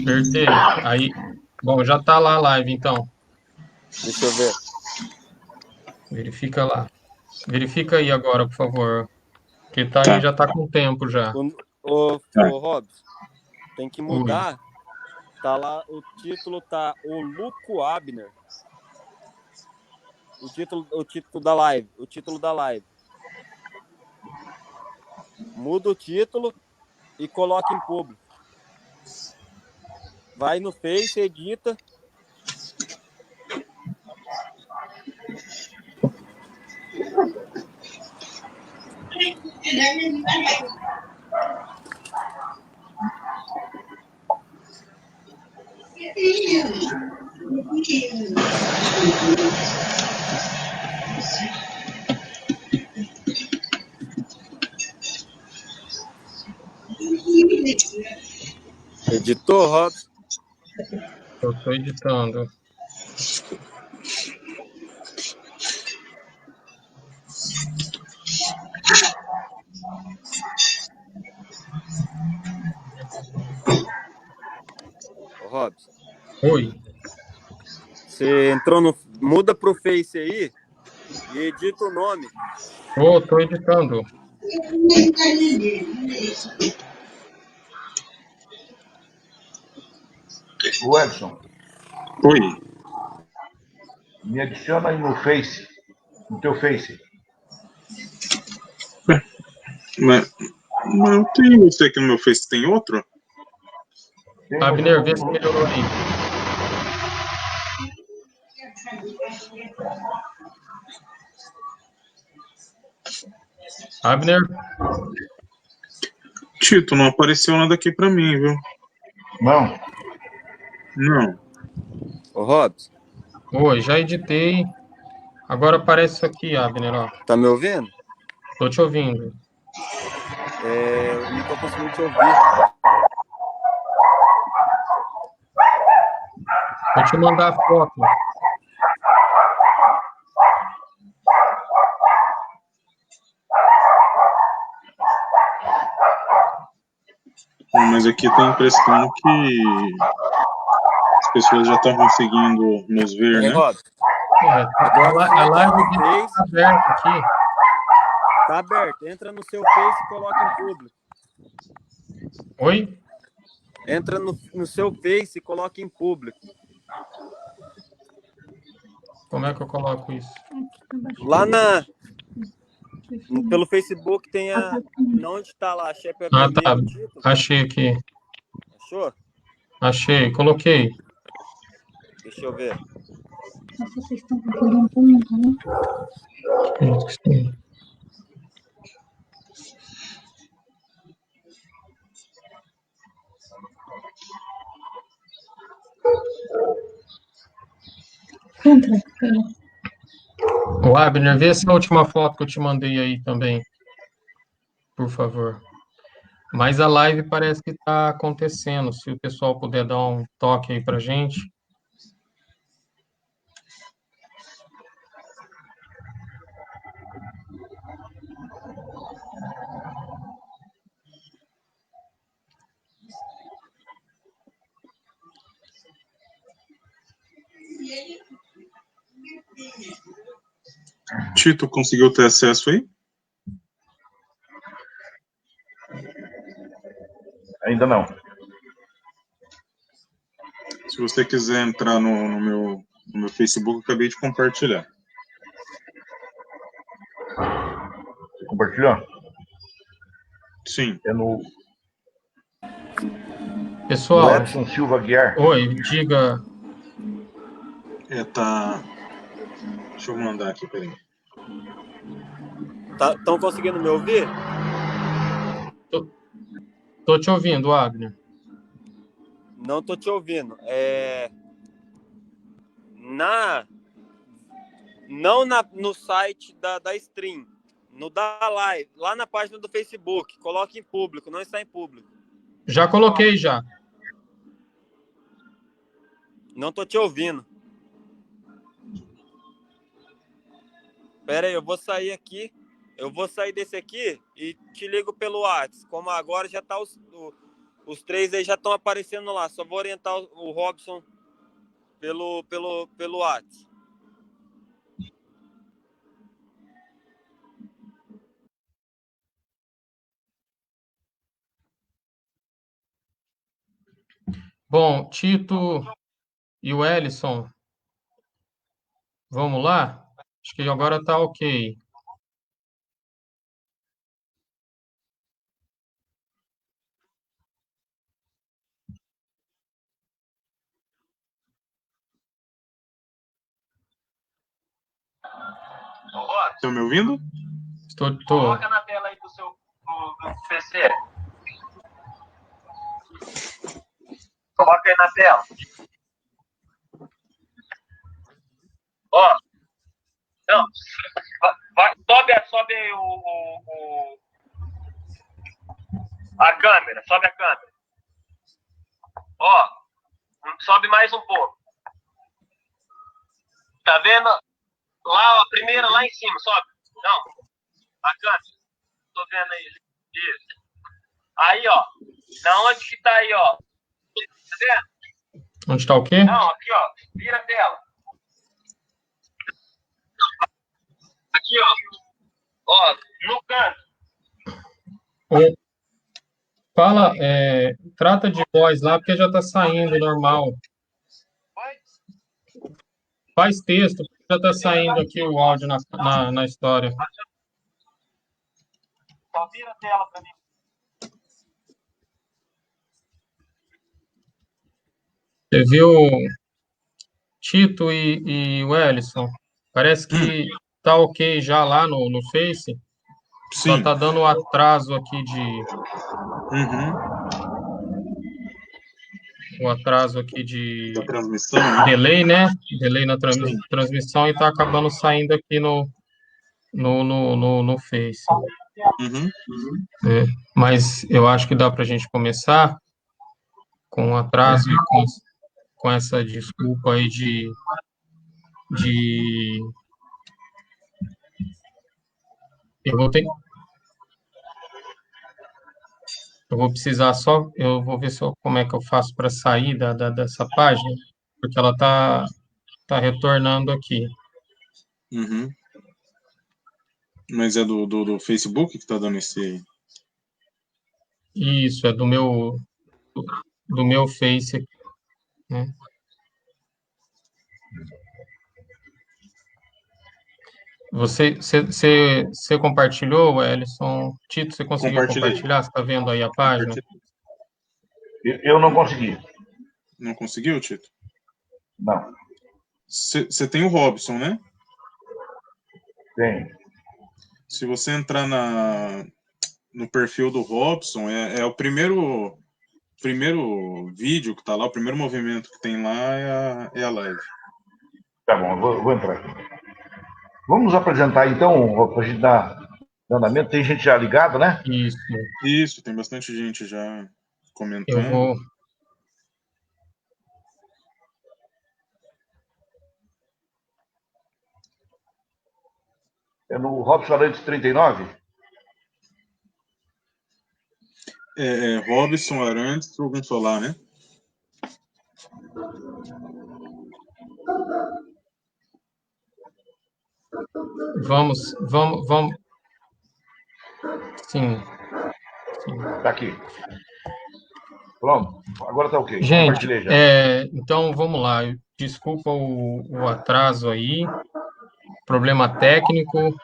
Apertei. Aí, bom, já tá lá a live, então. Deixa eu ver. Verifica lá. Verifica aí agora, por favor. Porque tá aí, Tá. já tá com tempo já. Ô Robson, tem que Ui. mudar. Tá lá, o título tá O Luco Abner. O título da live. O título da live. Muda o título e coloca em público. Vai no Face, edita. Editou, Robson? Eu tô editando. Ô, Robson. Oi. Você entrou no. Muda pro Face aí e edita o nome. Tô editando. O Edson, Oi. me adiciona aí no Face, no teu Face. Mas eu tenho você aqui no meu Face, tem outro? Tem, mas Abner, vê se melhorou aí. Abner, Tito, não apareceu nada aqui pra mim, viu? Não. Não. Ô, Robson, oi, já editei. Agora aparece isso aqui, Abner, ó. tá me ouvindo? Tô te ouvindo. Eu não tô conseguindo te ouvir. Vou te mandar a foto. Mas aqui tem a impressão que as pessoas já estão conseguindo nos ver, Hein, né? Robson? Agora a live Face, tá aberta aqui. tá aberto. Entra no seu Face e coloca em público. Oi? Entra no seu Face e coloca em público. Como é que eu coloco isso? Lá pelo Facebook tem a. Onde tá lá? Chefe Ah, tá. vermelho o título. Achei aqui. Achou? Achei. Coloquei. Deixa eu ver. Vocês estão com pergunta, né? Entra. O Abner, vê essa última foto que eu te mandei aí também. Por favor. Mas a live parece que está acontecendo. Se o pessoal puder dar um toque aí pra gente. Tito, conseguiu ter acesso aí? Ainda não. Se você quiser entrar no meu Facebook, eu acabei de compartilhar. Você compartilhou? Sim. É no Pessoal, Edson Silva Guiar. oi, diga. Tá. Deixa eu mandar aqui, peraí. Estão conseguindo me ouvir? Tô te ouvindo, Abner. Não tô te ouvindo. Não no site da stream, no da live, lá na página do Facebook, coloque em público, não está em público. Já coloquei já. Não tô te ouvindo. Pera aí, eu vou sair aqui. Eu vou sair desse aqui e te ligo pelo WhatsApp. Como agora já tá Os 3 aí já estão aparecendo lá. Só vou orientar o Robson pelo WhatsApp. Bom, Tito e o Ellison, vamos lá? Acho que agora tá ok. Estão me ouvindo? Tô. Coloca na tela aí do seu do PC. Coloca aí na tela. Ó. Não. Sobe aí a câmera. Sobe a câmera. Ó. Sobe mais um pouco. Tá vendo? Lá, a primeira lá em cima. Sobe. Não. A câmera. Tô vendo aí. Isso. Aí, ó. Na onde que tá aí, ó? Tá vendo? Onde tá o quê? Não, aqui, ó. Vira a tela. Aqui, ó. Ó, no canto. Fala, trata de voz lá, porque já tá saindo normal. Faz texto, porque já tá saindo aqui o áudio na história. Só vira a tela pra mim. Você viu, Tito e o Ellison? Parece que tá ok já lá no Face. Só Sim. tá dando um atraso aqui o atraso aqui Da transmissão, né? delay, né? Delay na transmissão e tá acabando saindo aqui no Face. Mas eu acho que dá pra gente começar com um atraso e com essa desculpa aí de eu vou precisar só, eu vou ver como é que eu faço para sair dessa página, porque ela tá retornando aqui. Mas é do Facebook que tá dando esse... Isso, é do meu Face aqui, né? Você compartilhou, Ellison? Tito, você conseguiu compartilhar? Você está vendo aí a página? Eu não consegui. Não conseguiu, Tito? Não. Você tem o Robson, né? Tem. Se você entrar no perfil do Robson, é o primeiro vídeo que tá lá, o primeiro movimento que tem lá é a live. Tá bom, eu vou entrar aqui. Vamos apresentar então, para a gente dar andamento. Tem gente já ligada, né? Isso, tem bastante gente já comentando. Eu vou... É no Robson Arantes 39? Robson Arantes Trovão Solar, né? Vamos. Sim. Tá aqui. Pronto, agora tá ok. Gente, então vamos lá. Desculpa o atraso aí, problema técnico.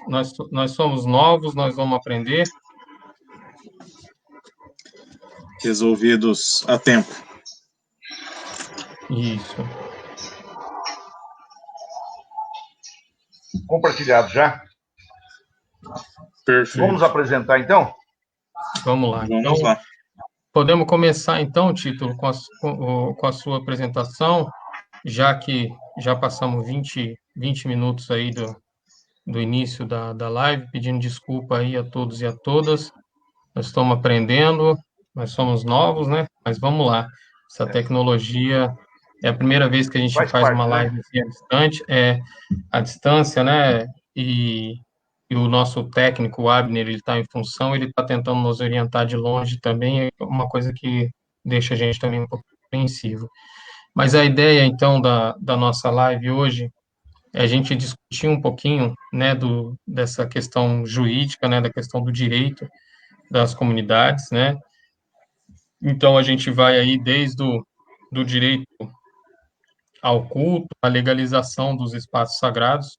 Nós somos novos, nós vamos aprender. Resolvidos a tempo. Isso. Compartilhado já? Perfeito. Vamos apresentar então? Vamos lá. Vamos lá. Podemos começar então, Tito, com a sua apresentação, já que já passamos 20 minutos aí do início da live, pedindo desculpa aí a todos e a todas. Nós estamos aprendendo, nós somos novos, né? Mas vamos lá. Essa tecnologia é a primeira vez que a gente faz uma live assim à distância, né? E o nosso técnico, o Abner, ele está em função, ele está tentando nos orientar de longe também, é uma coisa que deixa a gente também um pouco apreensivo. Mas a ideia, então, da nossa live hoje é a gente discutir um pouquinho, né, dessa questão jurídica, né, da questão do direito das comunidades, né. Então, a gente vai aí desde do direito ao culto, à legalização dos espaços sagrados.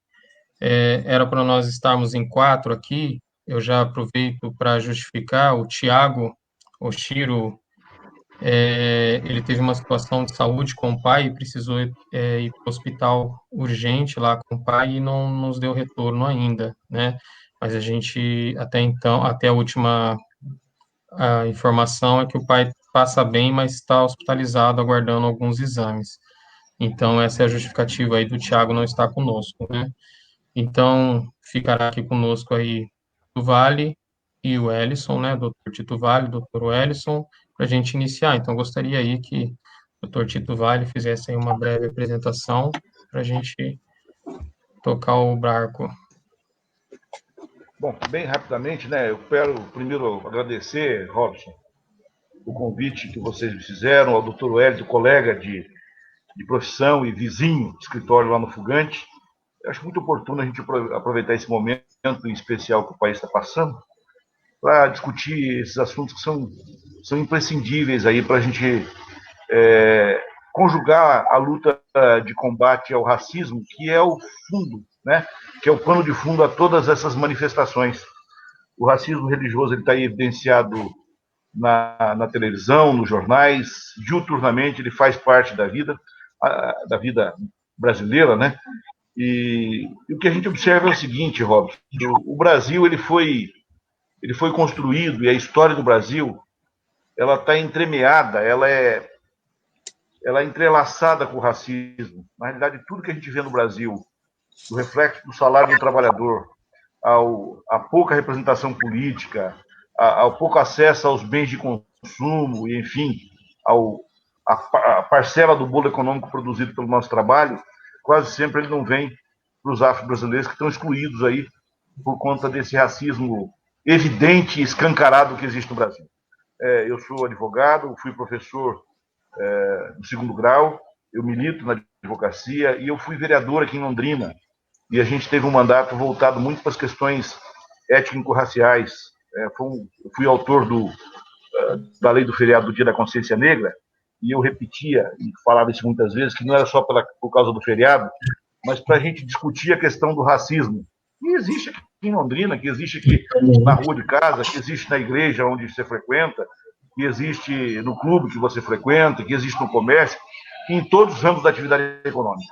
Era para nós estarmos em 4 aqui, eu já aproveito para justificar, o Tiago Oshiro, ele teve uma situação de saúde com o pai e precisou ir para o hospital urgente lá com o pai e não nos deu retorno ainda, né? Mas a gente, até então, até a última informação é que o pai passa bem, mas está hospitalizado, aguardando alguns exames. Então, essa é a justificativa aí do Tiago não estar conosco, né? Então, ficará aqui conosco aí o Vale e o Ellison, né? Doutor Tito Vale, doutor Wellison, para a gente iniciar. Então, gostaria aí que o doutor Tito Vale fizesse aí uma breve apresentação para a gente tocar o barco. Bom, bem rapidamente, né? Eu quero primeiro agradecer, Robson, o convite que vocês me fizeram, ao doutor Wellington, colega de profissão e vizinho de escritório lá no Fugante. Eu acho muito oportuno a gente aproveitar esse momento em especial que o país está passando para discutir esses assuntos que são imprescindíveis aí para a gente conjugar a luta de combate ao racismo, que é o fundo, né? Que é o pano de fundo a todas essas manifestações. O racismo religioso está evidenciado na televisão, nos jornais, diuturnamente, ele faz parte da vida brasileira, né? E o que a gente observa é o seguinte, Robson, o Brasil ele foi construído, e a história do Brasil ela está entremeada, ela é entrelaçada com o racismo. Na realidade, tudo que a gente vê no Brasil, do reflexo do salário do trabalhador, a pouca representação política, ao pouco acesso aos bens de consumo, e, enfim, a parcela do bolo econômico produzido pelo nosso trabalho, quase sempre ele não vem para os afro-brasileiros que estão excluídos aí por conta desse racismo evidente e escancarado que existe no Brasil. Eu sou advogado, fui professor no segundo grau, eu milito na advocacia e eu fui vereador aqui em Londrina. E a gente teve um mandato voltado muito para as questões étnico-raciais. Eu fui autor da lei do feriado do Dia da Consciência Negra, e eu repetia e falava isso muitas vezes, que não era só por causa do feriado, mas para a gente discutir a questão do racismo, que existe aqui em Londrina, que existe aqui na rua de casa, que existe na igreja onde você frequenta, que existe no clube que você frequenta, que existe no comércio, em todos os ramos da atividade econômica.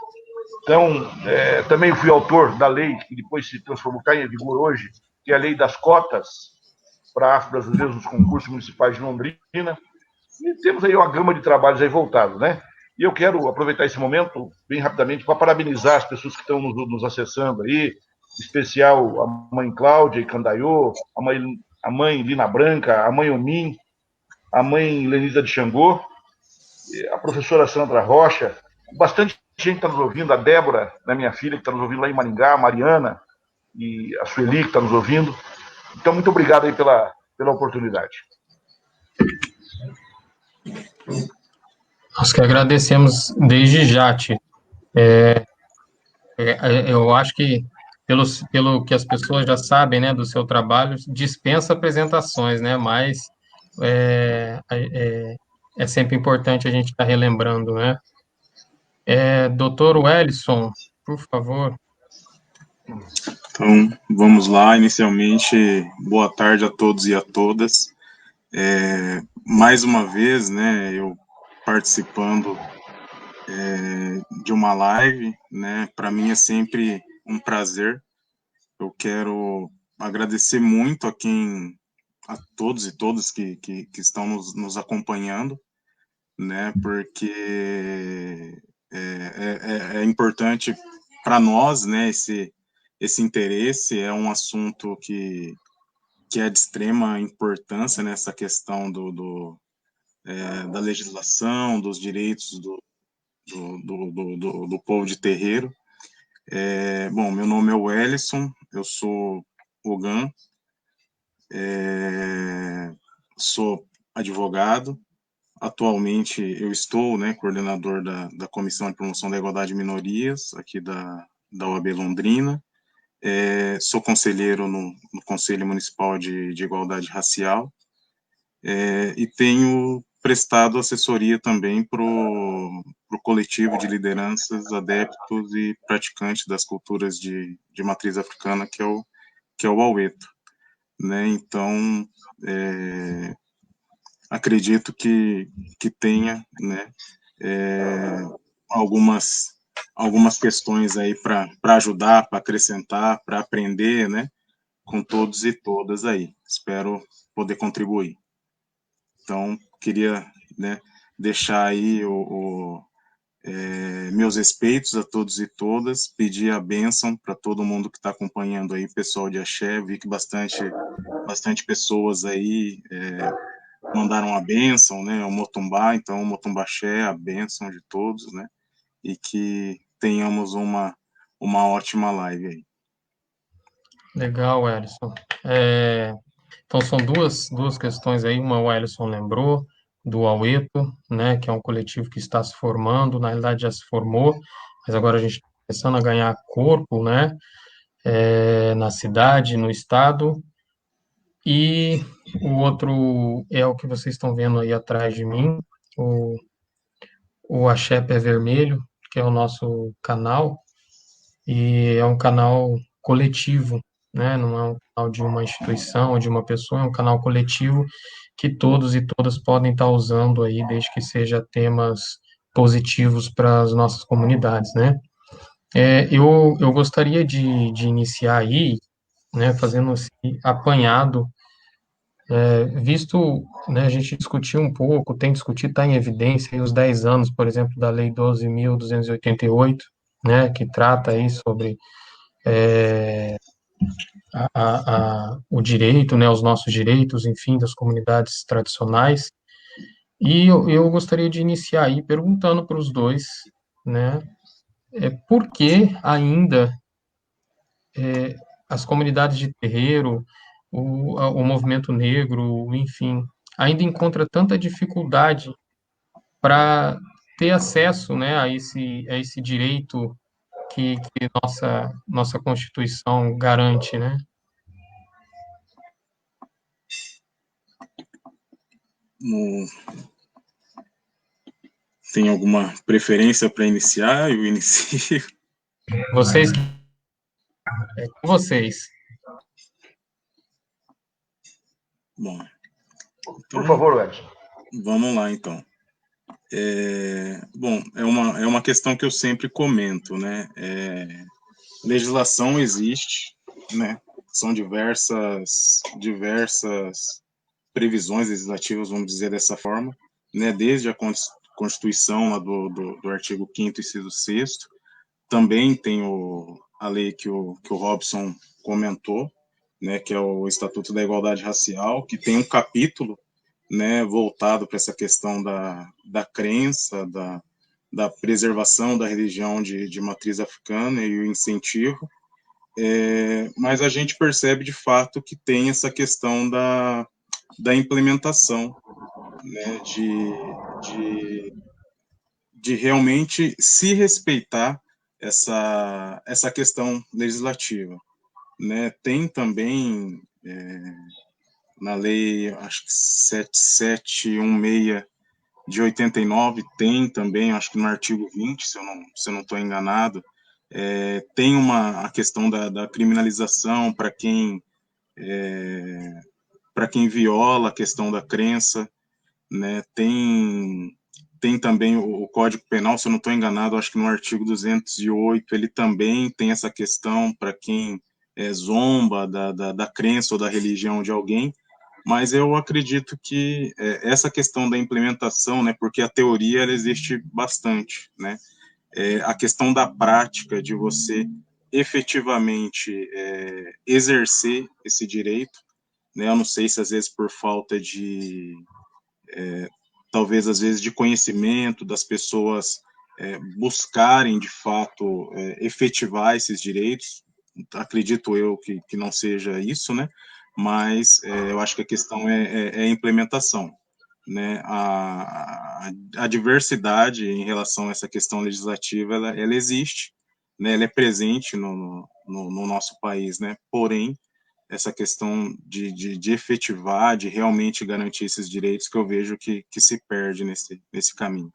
Então, também fui autor da lei que depois se transformou, está em vigor hoje, que é a lei das cotas para afro-brasileiros nos concursos municipais de Londrina, e temos aí uma gama de trabalhos aí voltados, né? E eu quero aproveitar esse momento, bem rapidamente, para parabenizar as pessoas que estão nos acessando aí, em especial a mãe Cláudia e Candaiô, a mãe Lina Branca, a mãe Omin, a mãe Lenisa de Xangô, a professora Sandra Rocha, bastante gente está nos ouvindo, a Débora, né, minha filha, que está nos ouvindo lá em Maringá, a Mariana e a Sueli, que está nos ouvindo. Então, muito obrigado aí pela oportunidade. Nós que agradecemos desde já, Tito. Eu acho que, pelo que as pessoas já sabem, né, do seu trabalho, dispensa apresentações, né, mas é sempre importante a gente estar relembrando, né. Doutor Wellison, por favor. Então, vamos lá. Inicialmente, boa tarde a todos e a todas. Mais uma vez, né, eu participando de uma live, né, para mim é sempre um prazer. Eu quero agradecer muito a todos e todas que estão nos acompanhando, né, porque é importante para nós, né, esse interesse, é um assunto que é de extrema importância nessa questão da legislação, dos direitos do povo de terreiro. Bom, meu nome é Wellison, eu sou Ogan, sou advogado. Atualmente eu estou, né, coordenador da Comissão de Promoção da Igualdade de Minorias aqui da OAB Londrina. Sou conselheiro no Conselho Municipal de Igualdade Racial, e tenho prestado assessoria também para o coletivo de lideranças, adeptos e praticantes das culturas de matriz africana, que é o Aueto, né? Então, acredito que tenha, né, algumas questões aí para ajudar, para acrescentar, para aprender, né, com todos e todas aí. Espero poder contribuir. Então, queria, né, deixar aí meus respeitos a todos e todas, pedir a bênção para todo mundo que está acompanhando aí, pessoal de Axé. Vi que bastante pessoas aí mandaram a bênção, né, o Motumbá. Então, o Motumbaxé, a bênção de todos, né, e que tenhamos uma ótima live aí. Legal, Ellison. Então, são duas questões aí. Uma, o Ellison lembrou, do Aueto, né, que é um coletivo que está se formando, na realidade já se formou, mas agora a gente está começando a ganhar corpo, né, na cidade, no estado. E o outro é o que vocês estão vendo aí atrás de mim, o Axé Pé Vermelho, que é o nosso canal, e é um canal coletivo, né? Não é um canal de uma instituição ou de uma pessoa, é um canal coletivo que todos e todas podem estar usando aí, desde que seja temas positivos para as nossas comunidades, né? Eu gostaria de iniciar aí, né, fazendo esse apanhado, visto, né, a gente discutiu um pouco, tem discutido, está em evidência aí os 10 anos, por exemplo, da Lei 12.288, né, que trata aí sobre o direito, né, os nossos direitos, enfim, das comunidades tradicionais. E eu gostaria de iniciar aí perguntando para os dois, né, por que ainda as comunidades de terreiro, o movimento negro, enfim, ainda encontra tanta dificuldade para ter acesso, né, a esse direito que nossa Constituição garante, né? Tem alguma preferência para iniciar? Eu inicio. Vocês, com vocês. Bom, Por então, favor, Edson. vamos lá, então. Bom, é uma questão que eu sempre comento, né? Legislação existe, né? São diversas previsões legislativas, vamos dizer dessa forma, né? Desde a Constituição lá do artigo 5º, inciso 6º, também tem a lei que o Robson comentou, né? Que é o Estatuto da Igualdade Racial, que tem um capítulo, né, voltado para essa questão da crença, da preservação da religião de matriz africana e o incentivo, mas a gente percebe de fato que tem essa questão da implementação, né, de realmente se respeitar essa questão legislativa, né? Tem também na lei, acho que 7716 de 89, tem também, acho que no artigo 20, se eu não estou enganado, tem a questão da criminalização para quem viola a questão da crença, né? Tem também o Código Penal, se eu não estou enganado, acho que no artigo 208 ele também tem essa questão para quem zomba da crença ou da religião de alguém. Mas eu acredito que essa questão da implementação, né, porque a teoria ela existe bastante, né, a questão da prática de você efetivamente exercer esse direito, né, eu não sei se às vezes por falta talvez às vezes de conhecimento das pessoas buscarem de fato efetivar esses direitos, acredito eu que não seja isso, né? Mas eu acho que a questão é a implementação, né? A diversidade em relação a essa questão legislativa, ela existe, né? Ela é presente no nosso país, né? Porém, essa questão de efetivar, de realmente garantir esses direitos, que eu vejo que se perde nesse caminho.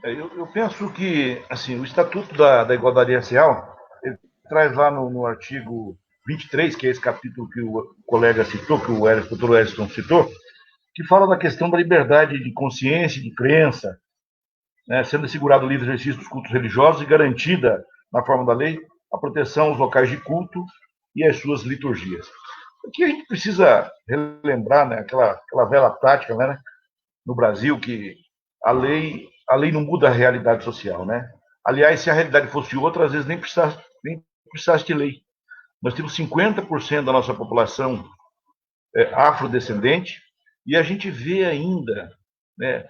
Eu penso que, assim, o Estatuto da Igualdade Racial, ele traz lá no artigo 23, que é esse capítulo que o colega citou, que o doutor Wellington citou, que fala da questão da liberdade de consciência e de crença, né, sendo assegurado o livre exercício dos cultos religiosos e garantida, na forma da lei, a proteção aos locais de culto e às suas liturgias. Aqui a gente precisa relembrar, né, aquela velha prática, né, no Brasil, que a lei não muda a realidade social, né? Aliás, se a realidade fosse outra, às vezes nem precisasse de lei. Nós temos 50% da nossa população afrodescendente e a gente vê ainda, né,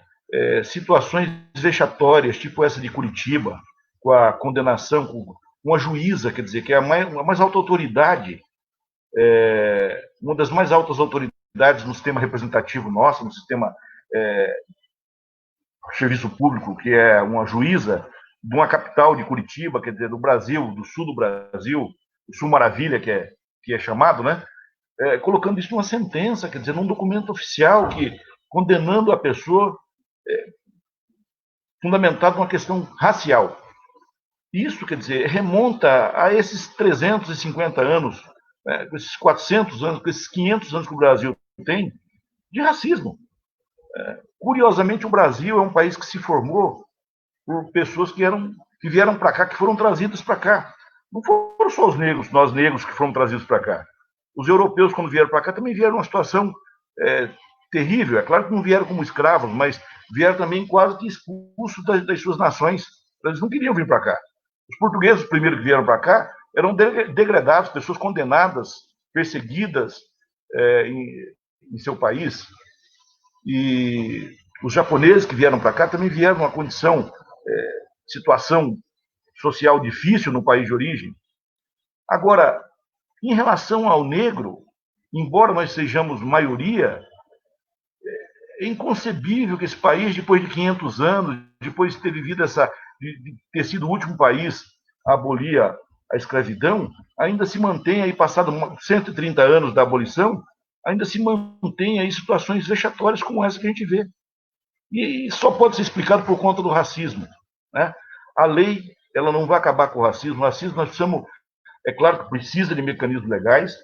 situações vexatórias, tipo essa de Curitiba, com a condenação, com uma juíza, quer dizer, que é a mais alta autoridade, uma das mais altas autoridades no sistema representativo nosso, no sistema serviço público, que é uma juíza de uma capital de Curitiba, quer dizer, do Brasil, do sul do Brasil, o Sul Maravilha, que é chamado, né? Colocando isso numa sentença, quer dizer, num documento oficial condenando a pessoa fundamentado numa questão racial. Isso, quer dizer, remonta a esses 350 anos, com esses 400 anos, com esses 500 anos que o Brasil tem de racismo. Curiosamente, o Brasil é um país que se formou por pessoas que vieram para cá, que foram trazidas para cá. Não foram só nós negros que foram trazidos para cá. Os europeus, quando vieram para cá, também vieram numa situação terrível. É claro que não vieram como escravos, mas vieram também quase que expulsos das suas nações. Eles não queriam vir para cá. Os portugueses, os primeiros que vieram para cá, eram degradados, pessoas condenadas, perseguidas em seu país. E os japoneses que vieram para cá também vieram numa condição, situação social difícil no país de origem. Agora, em relação ao negro, embora nós sejamos maioria, é inconcebível que esse país, depois de 500 anos, depois de ter vivido de ter sido o último país a abolir a escravidão, ainda se mantenha aí, passado 130 anos da abolição, ainda se mantém aí situações vexatórias como essa que a gente vê. E só pode ser explicado por conta do racismo, né? A lei, ela não vai acabar com o racismo. O racismo nós precisamos, é claro que precisa de mecanismos legais,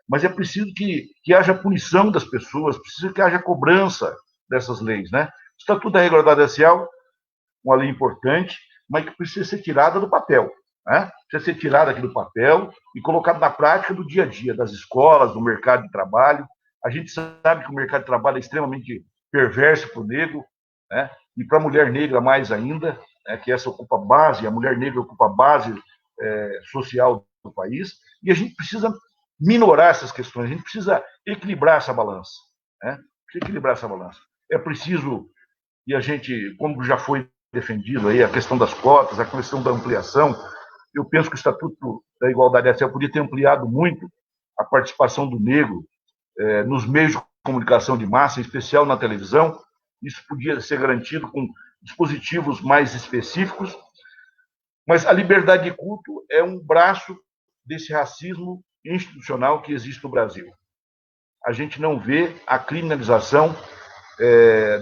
mas é preciso que haja punição das pessoas, precisa que haja cobrança dessas leis, né? O Estatuto da Regularidade Racial, uma lei importante, mas que precisa ser tirada do papel, né? Precisa ser tirada aqui do papel e colocada na prática do dia a dia, das escolas, do mercado de trabalho. A gente sabe que o mercado de trabalho é extremamente perverso para o negro, né? E para a mulher negra mais ainda, né? Que essa ocupa a base, a mulher negra ocupa a base social do país, e a gente precisa minorar essas questões, a gente precisa equilibrar essa balança, né? Precisa equilibrar essa balança. É preciso, e a gente, como já foi defendido aí, a questão das cotas, a questão da ampliação, eu penso que o Estatuto da Igualdade Racial podia ter ampliado muito a participação do negro nos meios de comunicação de massa, em especial na televisão. Isso podia ser garantido com dispositivos mais específicos, mas a liberdade de culto é um braço desse racismo institucional que existe no Brasil. A gente não vê a criminalização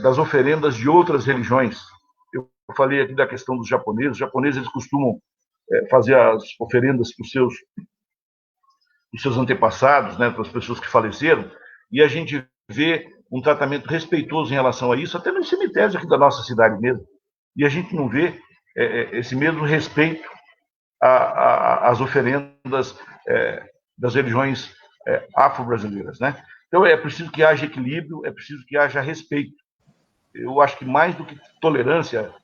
das oferendas de outras religiões. Eu falei aqui da questão dos japoneses. Os japoneses, eles costumam fazer as oferendas para os seus antepassados, né, para as pessoas que faleceram, e a gente vê um tratamento respeitoso em relação a isso, até nos cemitérios aqui da nossa cidade mesmo. E a gente não vê esse mesmo respeito às oferendas das religiões afro-brasileiras, né? Então é preciso que haja equilíbrio, é preciso que haja respeito. Eu acho que mais do que tolerância,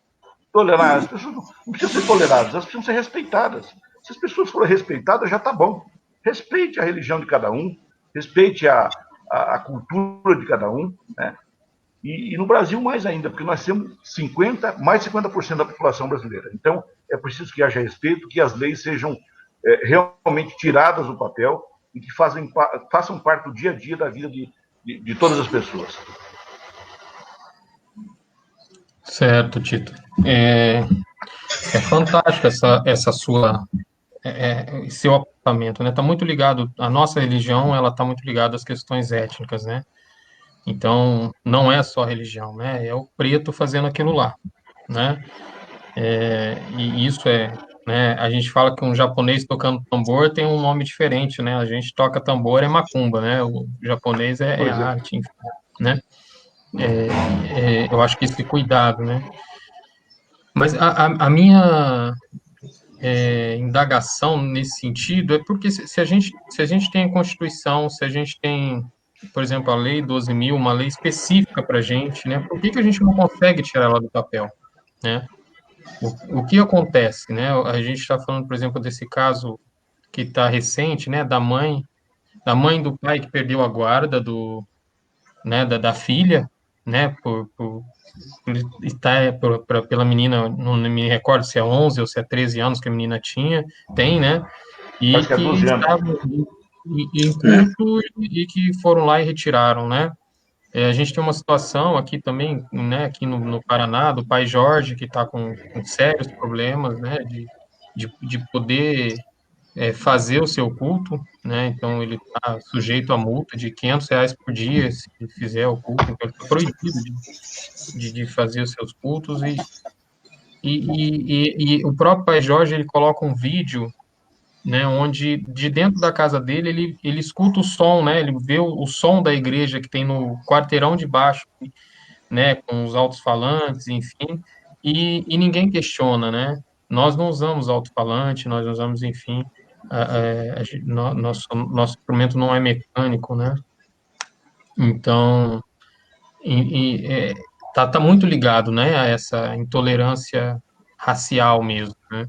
as pessoas não precisam ser toleradas, elas precisam ser respeitadas. Se as pessoas forem respeitadas, já está bom. Respeite a religião de cada um, respeite a cultura de cada um, né? E no Brasil mais ainda, porque nós temos mais de 50% da população brasileira. Então, é preciso que haja respeito, que as leis sejam realmente tiradas do papel e que façam parte do dia a dia da vida de todas as pessoas. Certo, Tito. É fantástico essa sua seu apontamento, né? Está muito ligado, a nossa religião, ela está muito ligada às questões étnicas, né? Então, não é só religião, né? É o preto fazendo aquilo lá, né? E isso né? A gente fala que um japonês tocando tambor tem um nome diferente, né? A gente toca tambor é macumba, né? O japonês é arte, enfim, né? Eu acho que esse cuidado, né? Mas a minha indagação nesse sentido é porque se a gente tem a Constituição, se a gente tem, por exemplo, a Lei 12.000, uma lei específica para a gente, né? Por que a gente não consegue tirar ela do papel, né? O que acontece, né? A gente está falando, por exemplo, desse caso que está recente, né? Da mãe do pai que perdeu a guarda né? Da filha, né? Pela menina, não me recordo se é 11 ou se é 13 anos que a menina tem, né? E Acho que é que 12 anos. estavam em culto e que foram lá e retiraram, né? A gente tem uma situação aqui também, né, aqui no Paraná, do pai Jorge, que está com sérios problemas, né, de poder fazer o seu culto, né, então ele está sujeito a multa de R$ 500 por dia se ele fizer o culto, então ele está proibido de fazer os seus cultos, e o próprio pai Jorge, ele coloca um vídeo, né, onde de dentro da casa dele ele escuta o som, né, ele vê o som da igreja que tem no quarteirão de baixo, né, com os alto-falantes, enfim, e ninguém questiona, né? Nós não usamos alto-falante, nós usamos, enfim, nosso instrumento não é mecânico, né? Então, tá muito ligado, né, a essa intolerância racial mesmo, né?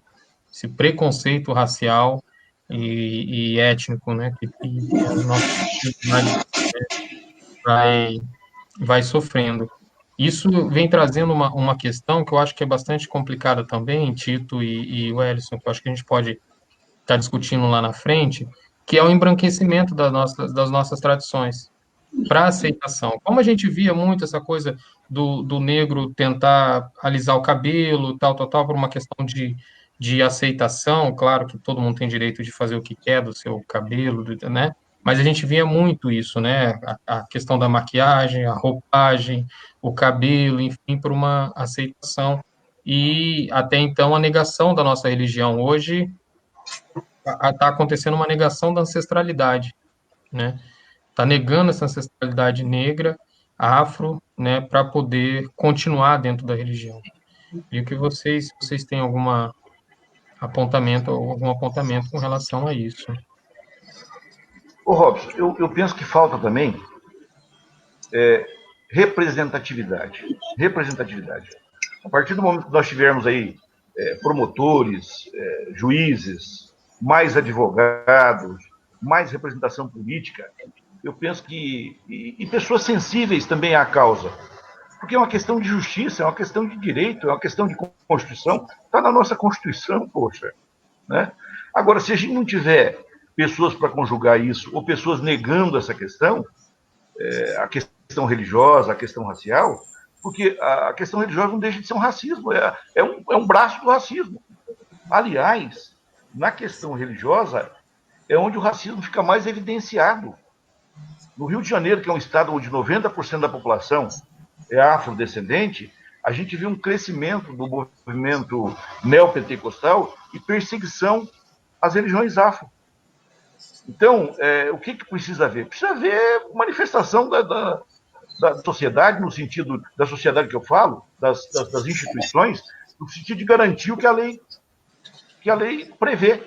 Esse preconceito racial e étnico, né, que a nossa sociedade vai, vai sofrendo. Isso vem trazendo uma questão que eu acho que é bastante complicada também, Tito e Wellington, que eu acho que a gente pode estar discutindo lá na frente, que é o embranquecimento das nossas tradições para aceitação. Como a gente via muito essa coisa do negro tentar alisar o cabelo, tal, por uma questão de aceitação, claro que todo mundo tem direito de fazer o que quer do seu cabelo, né? Mas a gente via muito isso, né? A questão da maquiagem, a roupagem, o cabelo, enfim, por uma aceitação. E até então a negação da nossa religião. Hoje está acontecendo uma negação da ancestralidade, né? Está negando essa ancestralidade negra, afro, né, para poder continuar dentro da religião. E o que vocês têm algum apontamento com relação a isso? Ô, Robson, eu penso que falta também representatividade. Representatividade. A partir do momento que nós tivermos aí promotores, juízes, mais advogados, mais representação política, eu penso que... E pessoas sensíveis também à causa. Porque é uma questão de justiça, é uma questão de direito, é uma questão de Constituição. Está na nossa Constituição, poxa. Né? Agora, se a gente não tiver pessoas para conjugar isso, ou pessoas negando essa questão, a questão religiosa, a questão racial, porque a questão religiosa não deixa de ser um racismo, é um braço do racismo. Aliás, na questão religiosa, é onde o racismo fica mais evidenciado. No Rio de Janeiro, que é um estado onde 90% da população é afrodescendente, a gente viu um crescimento do movimento neopentecostal e perseguição às religiões afro. Então, o que precisa haver? Precisa haver manifestação da sociedade, no sentido da sociedade que eu falo, das instituições, no sentido de garantir o que a lei prevê.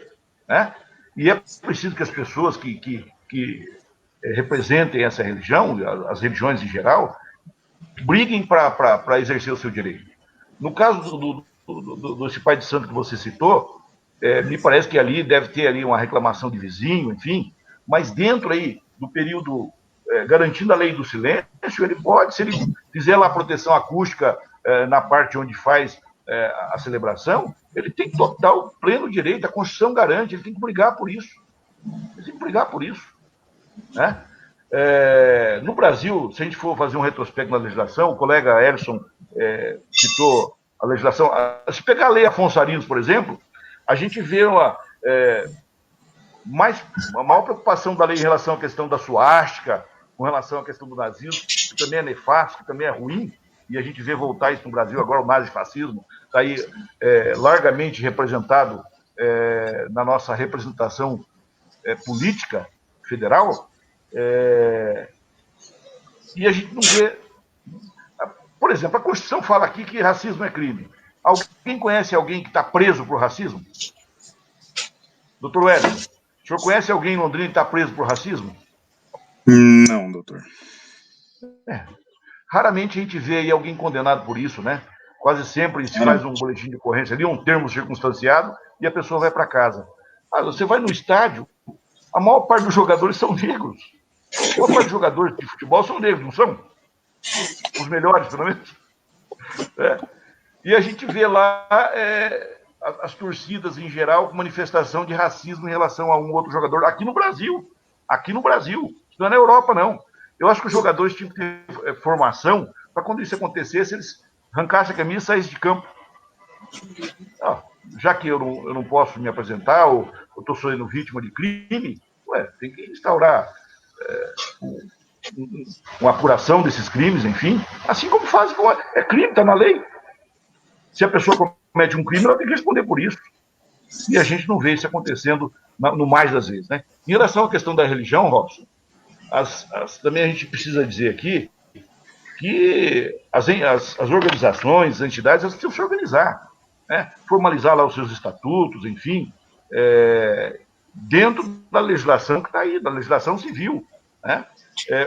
Né? E é preciso que as pessoas que representem essa religião, as religiões em geral, briguem para exercer o seu direito. No caso desse pai de santo que você citou, me parece que ali deve ter ali uma reclamação de vizinho, enfim, mas dentro aí do período garantindo a lei do silêncio, ele pode, se ele fizer lá a proteção acústica na parte onde faz a celebração, ele tem total, pleno direito, a Constituição garante, ele tem que brigar por isso. Ele tem que brigar por isso. Né? No Brasil, se a gente for fazer um retrospecto na legislação, o colega Elson citou a legislação. Se pegar a lei Afonso Arinos, por exemplo, a gente vê a maior preocupação da lei em relação à questão da suástica, com relação à questão do nazismo, que também é nefasto, que também é ruim, e a gente vê voltar isso no Brasil agora, o nazifascismo está aí largamente representado na nossa representação política federal, e a gente não vê... Por exemplo, a Constituição fala aqui que racismo é crime. Alguém conhece alguém que está preso por racismo? Doutor Wellington, o senhor conhece alguém em Londrina que está preso por racismo? Não, doutor. Raramente a gente vê aí alguém condenado por isso, né? Quase sempre se faz um boletim de ocorrência ali, um termo circunstanciado, e a pessoa vai para casa. Você vai no estádio, a maior parte dos jogadores são negros. A maior parte dos jogadores de futebol são negros, não são? Os melhores, pelo menos. E a gente vê lá as torcidas, em geral, com manifestação de racismo em relação a um outro jogador, aqui no Brasil. Aqui no Brasil. Não é na Europa, não. Eu acho que os jogadores tinham que ter formação para, quando isso acontecesse, eles arrancassem a camisa e saíssem de campo. Já que eu não posso me apresentar, ou eu estou sendo vítima de crime, tem que instaurar uma apuração desses crimes, enfim, assim como fazem. É crime, está na lei. Se a pessoa comete um crime, ela tem que responder por isso. E a gente não vê isso acontecendo no mais das vezes. Né? Em relação à questão da religião, Robson, também a gente precisa dizer aqui que as organizações, as entidades, elas precisam se organizar, né? Formalizar lá os seus estatutos, enfim, dentro da legislação que está aí, da legislação civil, né?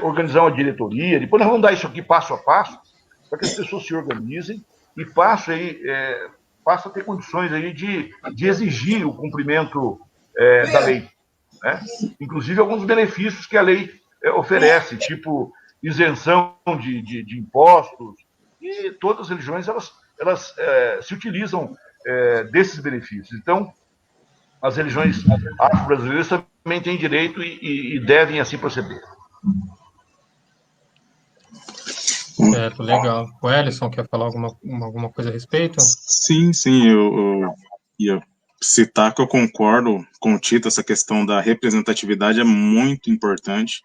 Organizar uma diretoria, depois nós vamos dar isso aqui passo a passo, para que as pessoas se organizem e passem a ter condições aí de exigir o cumprimento da lei, né? Inclusive alguns benefícios que a lei oferece, tipo isenção de impostos, e todas as religiões elas se utilizam desses benefícios. Então, as religiões afro-brasileiras também têm direito e devem assim proceder. Certo, legal. O Ellison quer falar alguma coisa a respeito? Sim, eu ia citar que eu concordo com o Tito, essa questão da representatividade é muito importante.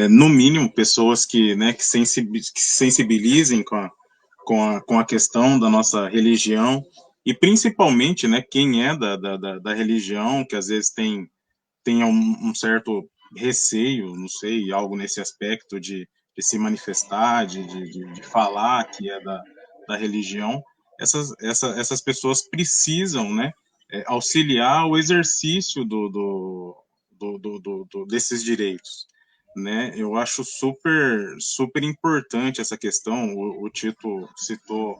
No mínimo, pessoas que se sensibilizem com a questão da nossa religião, e principalmente, quem é da religião, que às vezes tem um certo receio, não sei, algo nesse aspecto de se manifestar, de falar que é da religião, essas pessoas precisam, auxiliar o exercício desses direitos. Eu acho super importante essa questão. O Tito citou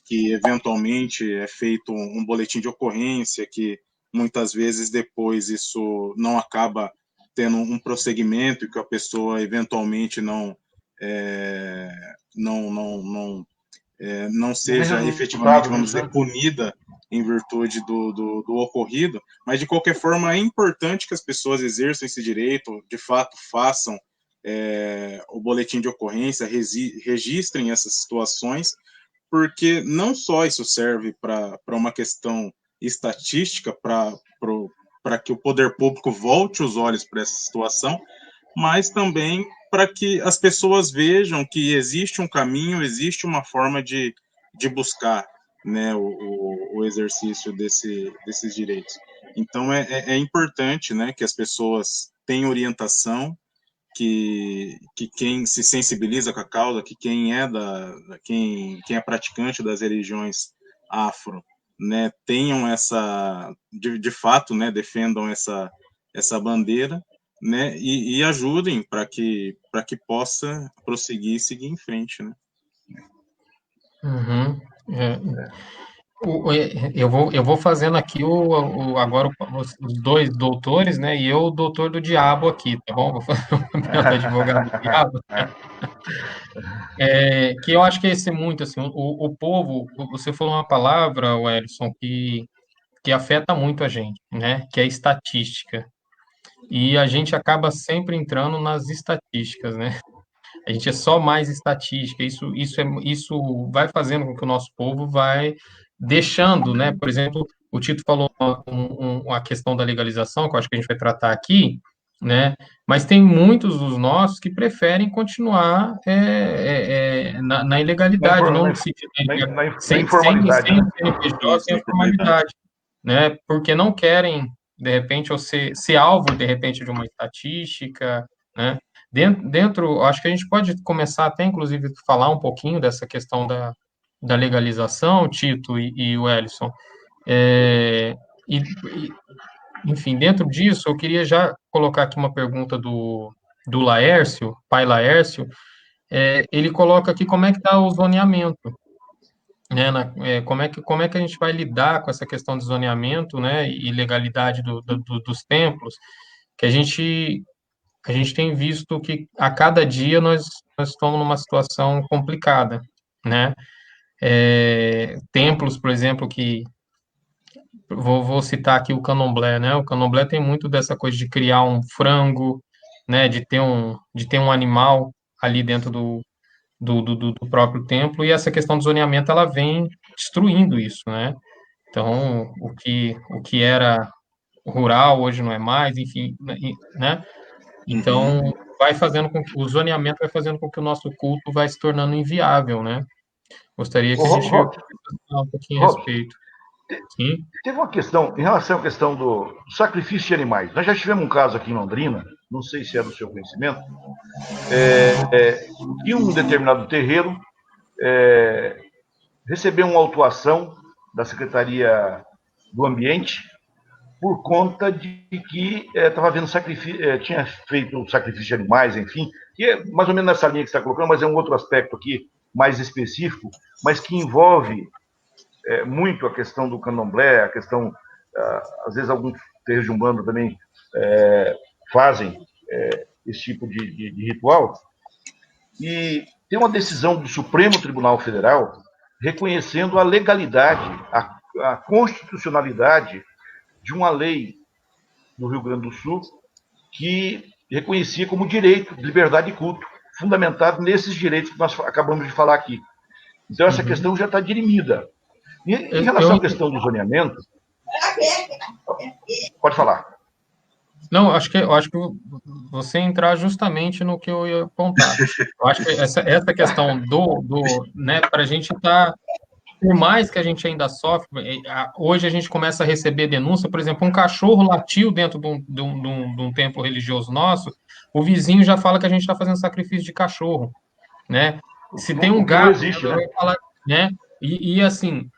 que eventualmente é feito um boletim de ocorrência, que muitas vezes depois isso não acaba tendo um prosseguimento e que a pessoa eventualmente não seja efetivamente, vamos dizer, punida em virtude do ocorrido, mas de qualquer forma é importante que as pessoas exerçam esse direito, de fato façam o boletim de ocorrência, registrem essas situações, porque não só isso serve para uma questão estatística, para que o poder público volte os olhos para essa situação, mas também para que as pessoas vejam que existe um caminho, existe uma forma de buscar o exercício desses direitos. Então, é importante que as pessoas tenham orientação, que quem se sensibiliza com a causa, que quem é praticante das religiões afro, tenham de fato, defendam essa bandeira, e ajudem para que possa prosseguir e seguir em frente, Uhum. Eu vou fazendo aqui agora os dois doutores, né? E eu, o doutor do diabo aqui, tá bom? Vou fazer o papel do advogado do diabo. Que eu acho que esse é muito assim, o povo, você falou uma palavra, Wellington, que afeta muito a gente, né? Que é estatística. E a gente acaba sempre entrando nas estatísticas, né? A gente é só mais estatística. Isso vai fazendo com que o nosso povo vai deixando, né? Por exemplo, o Tito falou a questão da legalização, que eu acho que a gente vai tratar aqui, né? Mas tem muitos dos nossos que preferem continuar na ilegalidade, não se Na informalidade. Sem o CNPJ, sem a formalidade, né? Porque não querem, de repente, ou ser alvo, de repente, de uma estatística, né? Acho que a gente pode começar até, inclusive, falar um pouquinho dessa questão da legalização, Tito e Wellington. Enfim, dentro disso, eu queria já colocar aqui uma pergunta do Laércio, pai Laércio. Ele coloca aqui como é que está o zoneamento, né? Como é que a gente vai lidar com essa questão de zoneamento, né, e legalidade dos templos, que a gente tem visto que a cada dia nós estamos numa situação complicada, né? Templos, por exemplo, que vou citar aqui o Candomblé, né? O Candomblé tem muito dessa coisa de criar um frango, né? De ter um animal ali dentro do próprio templo, e essa questão do zoneamento ela vem destruindo isso, né? Então, o que era rural hoje não é mais, enfim, né? Então, o zoneamento vai fazendo com que o nosso culto vai se tornando inviável, né? Gostaria que a gente Robson, falasse um pouquinho a respeito. Sim? teve uma questão, em relação à questão do sacrifício de animais. Nós já tivemos um caso aqui em Londrina, não sei se é do seu conhecimento, que um determinado terreiro recebeu uma autuação da Secretaria do Ambiente por conta de que estava havendo sacrifício, tinha feito sacrifício de animais, enfim, que é mais ou menos nessa linha que você está colocando, mas é um outro aspecto aqui mais específico, mas que envolve muito a questão do candomblé, a questão, às vezes alguns terreiros de Umbanda também fazem esse tipo de ritual, e tem uma decisão do Supremo Tribunal Federal reconhecendo a legalidade, a constitucionalidade de uma lei do Rio Grande do Sul que reconhecia como direito de liberdade de culto, fundamentado nesses direitos que nós acabamos de falar aqui. Então, essa questão já está dirimida. Em relação à questão do zoneamento, pode falar. Não, acho que você entrar justamente no que eu ia apontar. Eu acho que essa questão né, para a gente estar, por mais que a gente ainda sofre, hoje a gente começa a receber denúncia, por exemplo, um cachorro latiu dentro de um templo religioso nosso, o vizinho já fala que a gente está fazendo sacrifício de cachorro, né? Se tem um gato, existe, né? Falar, né? E assim,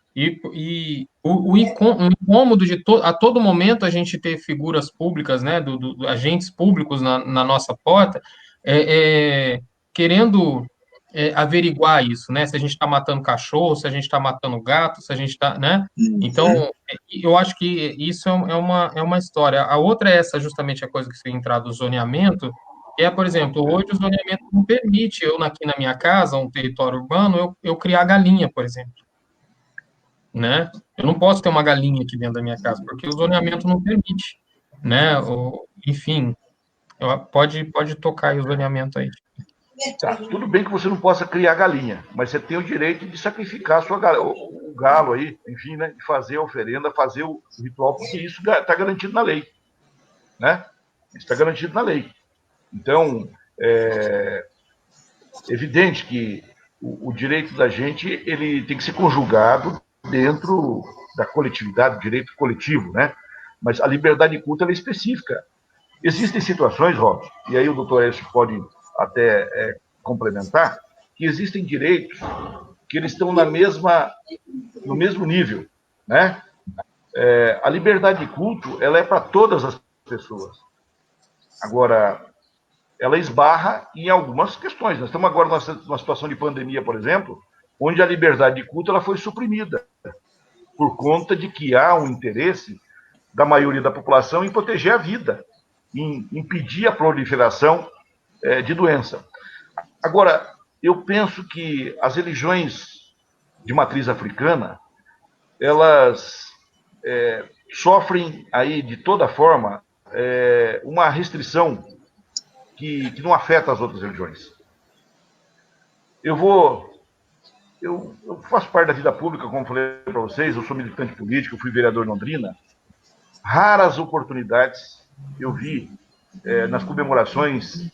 o incômodo de a todo momento a gente ter figuras públicas, né, agentes públicos na nossa porta, querendo averiguar isso, né, se a gente está matando cachorro, se a gente está matando gato, se a gente está, né, então, eu acho que isso é uma história. A outra é essa, justamente a coisa que você entrar do zoneamento, por exemplo, hoje o zoneamento não permite eu, aqui na minha casa, um território urbano, eu criar galinha, por exemplo. Né? Eu não posso ter uma galinha aqui dentro da minha casa, porque o zoneamento não permite, né? Enfim, pode tocar aí o zoneamento aí. Tá, tudo bem que você não possa criar galinha, mas você tem o direito de sacrificar o galo aí, enfim, né? De fazer a oferenda, fazer o ritual, porque isso está garantido na lei, né? Isso está garantido na lei. Então, é evidente que o direito da gente ele tem que ser conjugado dentro da coletividade, do direito coletivo, né? Mas a liberdade de culto ela é específica. Existem situações, Rob, e aí o doutor Elcio pode até complementar, que existem direitos que eles estão no mesmo nível, né? A liberdade de culto ela é para todas as pessoas. Agora, ela esbarra em algumas questões. Nós estamos agora numa situação de pandemia, por exemplo, onde a liberdade de culto ela foi suprimida. por conta de que há um interesse da maioria da população em proteger a vida, em impedir a proliferação de doença. Agora, eu penso que as religiões de matriz africana, elas sofrem aí, de toda forma, uma restrição que não afeta as outras religiões. Eu faço parte da vida pública, como falei para vocês, eu sou militante político, fui vereador em Londrina. Raras oportunidades eu vi nas comemorações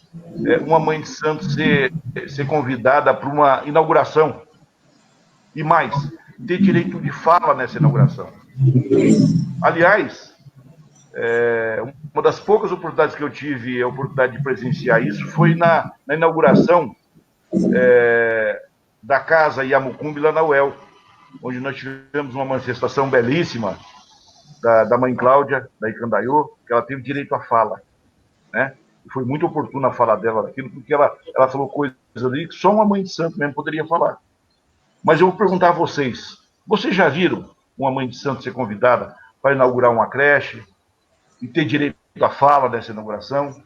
uma mãe de santo ser convidada para uma inauguração. E mais, ter direito de fala nessa inauguração. Aliás, uma das poucas oportunidades que eu tive a oportunidade de presenciar isso foi na inauguração da Casa Yamucumbi, lá na UEL, onde nós tivemos uma manifestação belíssima da mãe Cláudia, da Icandaiô, que ela teve direito à fala, né? E foi muito oportuna a fala dela daquilo, porque ela falou coisas ali que só uma mãe de santo mesmo poderia falar. Mas eu vou perguntar a vocês já viram uma mãe de santo ser convidada para inaugurar uma creche e ter direito à fala dessa inauguração?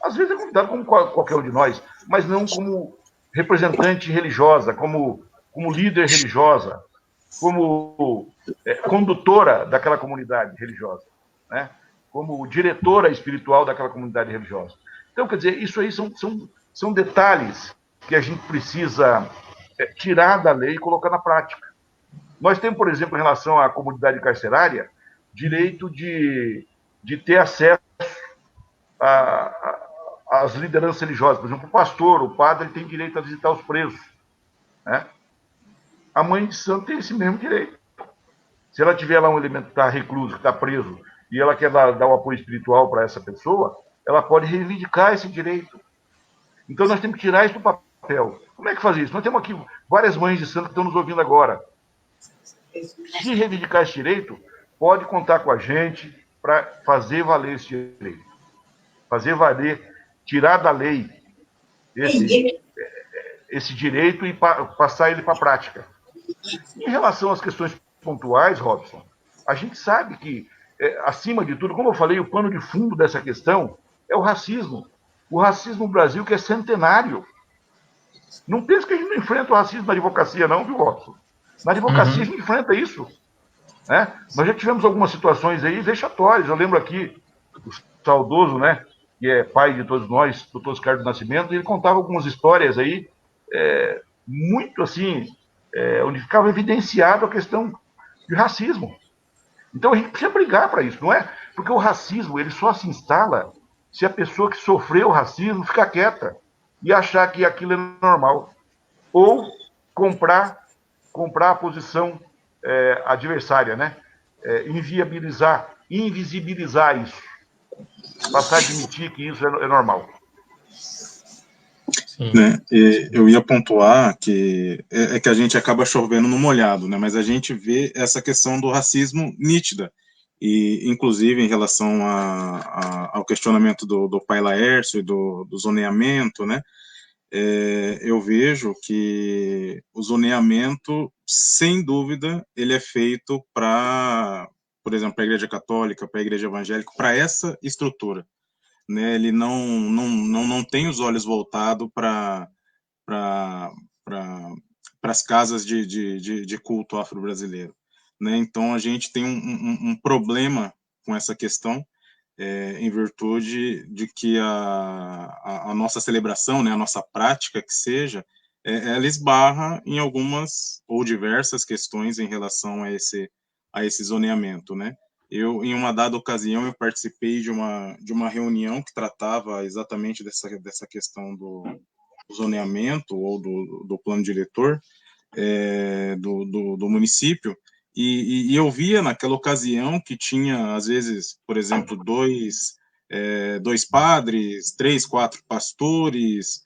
Às vezes é convidado como qualquer um de nós, mas não como representante religiosa, como líder religiosa, como condutora daquela comunidade religiosa, né? Como diretora espiritual daquela comunidade religiosa. Então, quer dizer, isso aí são detalhes que a gente precisa tirar da lei e colocar na prática. Nós temos, por exemplo, em relação à comunidade carcerária, direito de ter acesso às lideranças religiosas. Por exemplo, o pastor, o padre, tem direito a visitar os presos, né? A mãe de santo tem esse mesmo direito. Se ela tiver lá um elemento que está recluso, que está preso, e ela quer dar um apoio espiritual para essa pessoa, ela pode reivindicar esse direito. Então nós temos que tirar isso do papel. Como é que faz isso? Nós temos aqui várias mães de santo que estão nos ouvindo agora. Se reivindicar esse direito, pode contar com a gente para fazer valer esse direito. Fazer valer, tirar da lei esse direito e passar ele para a prática. Em relação às questões pontuais, Robson, a gente sabe que, acima de tudo, como eu falei, o pano de fundo dessa questão é o racismo. O racismo no Brasil, que é centenário. Não pense que a gente não enfrenta o racismo na advocacia, não, viu, Robson? Na advocacia a gente enfrenta isso, né? Nós já tivemos algumas situações aí vexatórias. Eu lembro aqui, o saudoso, né, que é pai de todos nós, doutor Oscar do Nascimento, ele contava algumas histórias aí, muito assim, onde ficava evidenciado a questão de racismo. Então a gente precisa brigar para isso, não é? Porque o racismo, ele só se instala se a pessoa que sofreu o racismo ficar quieta e achar que aquilo é normal. Ou comprar a posição adversária, né? Invisibilizar isso. Passar a admitir que isso é normal. Né? Eu ia pontuar que que a gente acaba chovendo no molhado, né? Mas a gente vê essa questão do racismo nítida, e inclusive em relação ao questionamento do pai Laércio e do zoneamento, né? Eu vejo que o zoneamento, sem dúvida, ele é feito para, por exemplo, para a Igreja Católica, para a Igreja Evangélica, para essa estrutura. Né, ele não tem os olhos voltados para as casas de culto afro-brasileiro. Né? Então, a gente tem um problema com essa questão, em virtude de que a nossa celebração, né, a nossa prática que seja, ela esbarra em algumas ou diversas questões em relação a esse zoneamento, né? Em uma dada ocasião, eu participei de uma reunião que tratava exatamente dessa questão do zoneamento ou do plano diretor do município, e eu via naquela ocasião que tinha, às vezes, por exemplo, dois padres, 3, 4 pastores,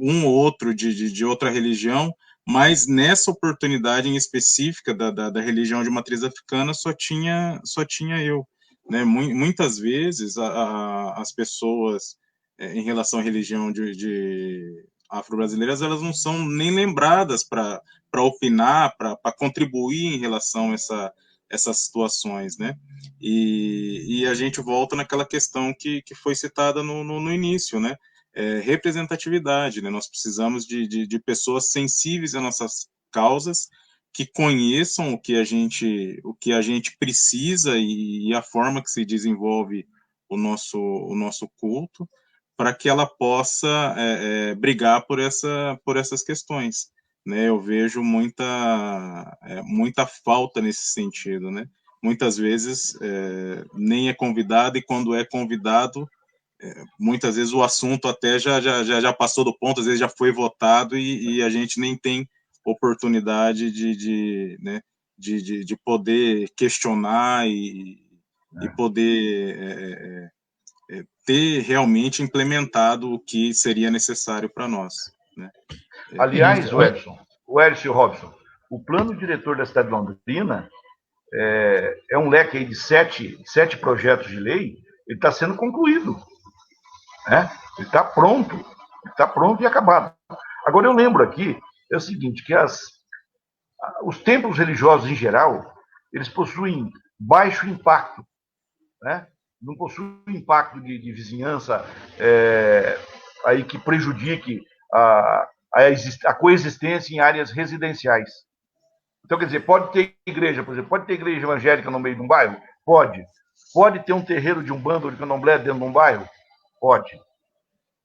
um ou outro de outra religião, mas nessa oportunidade em específica da religião de matriz africana só tinha eu, né? Muitas vezes as pessoas, em relação à religião afro-brasileiras, elas não são nem lembradas para opinar, para contribuir em relação a essas situações, né? E a gente volta naquela questão que foi citada no início, né? Representatividade, né? Nós precisamos de pessoas sensíveis às nossas causas, que conheçam o que a gente precisa e a forma que se desenvolve o nosso culto, para que ela possa brigar por essas questões, né? Eu vejo muita falta nesse sentido, né? Muitas vezes nem é convidado, e quando é convidado, muitas vezes o assunto até já passou do ponto, às vezes já foi votado, e a gente nem tem oportunidade né, de poder questionar e poder ter realmente implementado o que seria necessário para nós, né? Aliás, o Edson e o Robson, o plano diretor da cidade de Londrina é um leque aí de sete projetos de lei, ele está sendo concluído, né? Ele está pronto e acabado. Agora, eu lembro aqui, é o seguinte, que os templos religiosos em geral, eles possuem baixo impacto, né? Não possuem impacto de vizinhança aí que prejudique a coexistência em áreas residenciais. Então, quer dizer, pode ter igreja, por exemplo, pode ter igreja evangélica no meio de um bairro? Pode. Pode ter um terreiro de umbanda ou de candomblé dentro de um bairro? Pode.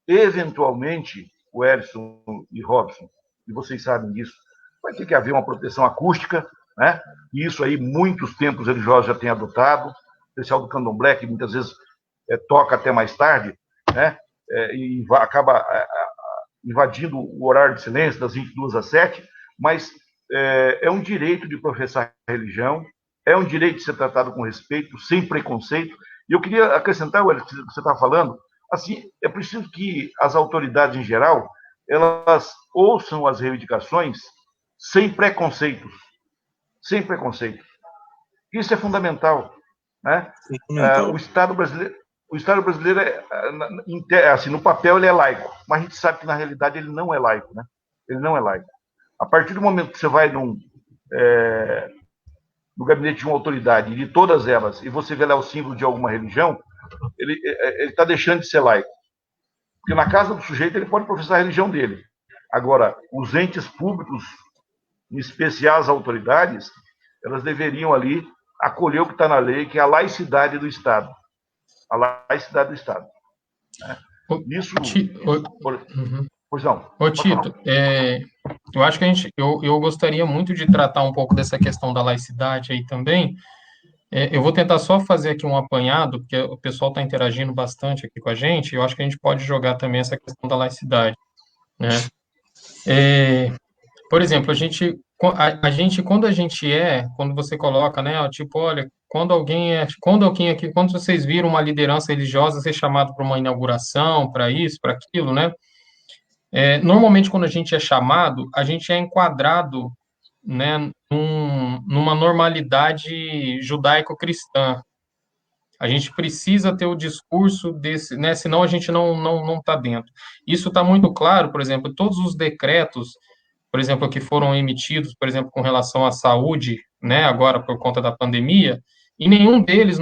Eventualmente, o Edson e Robson, e vocês sabem disso, vai ter que haver uma proteção acústica, né? E isso aí muitos templos religiosos já têm adotado, especial do candomblé, que muitas vezes toca até mais tarde, né? E acaba invadindo o horário de silêncio das 22 às 7, mas é um direito de professar religião, é um direito de ser tratado com respeito, sem preconceito. E eu queria acrescentar, o que você está falando, assim, é preciso que as autoridades em geral, elas ouçam as reivindicações sem preconceitos. Sem preconceito. Isso é fundamental, né? O Estado brasileiro assim, no papel ele é laico, mas a gente sabe que na realidade ele não é laico, né? Ele não é laico. A partir do momento que você vai no gabinete de uma autoridade, de todas elas, e você vê lá o símbolo de alguma religião, ele está deixando de ser laico. Porque na casa do sujeito ele pode professar a religião dele. Agora, os entes públicos, em especial as autoridades, elas deveriam ali acolher o que está na lei, que é a laicidade do Estado. A laicidade do Estado. Né? Isso... Pois não. Ô, Tito, eu acho que eu gostaria muito de tratar um pouco dessa questão da laicidade aí também. Eu vou tentar só fazer aqui um apanhado, porque o pessoal está interagindo bastante aqui com a gente, e eu acho que a gente pode jogar também essa questão da laicidade, né? Por exemplo, quando você coloca, né, tipo, olha, quando vocês viram uma liderança religiosa ser chamado para uma inauguração, para isso, para aquilo, né? Normalmente, quando a gente é chamado, a gente é enquadrado, né, numa normalidade judaico-cristã. A gente precisa ter o discurso desse, né, senão a gente não está dentro. Isso está muito claro, por exemplo, todos os decretos, por exemplo, que foram emitidos, por exemplo, com relação à saúde, né, agora por conta da pandemia, em nenhum deles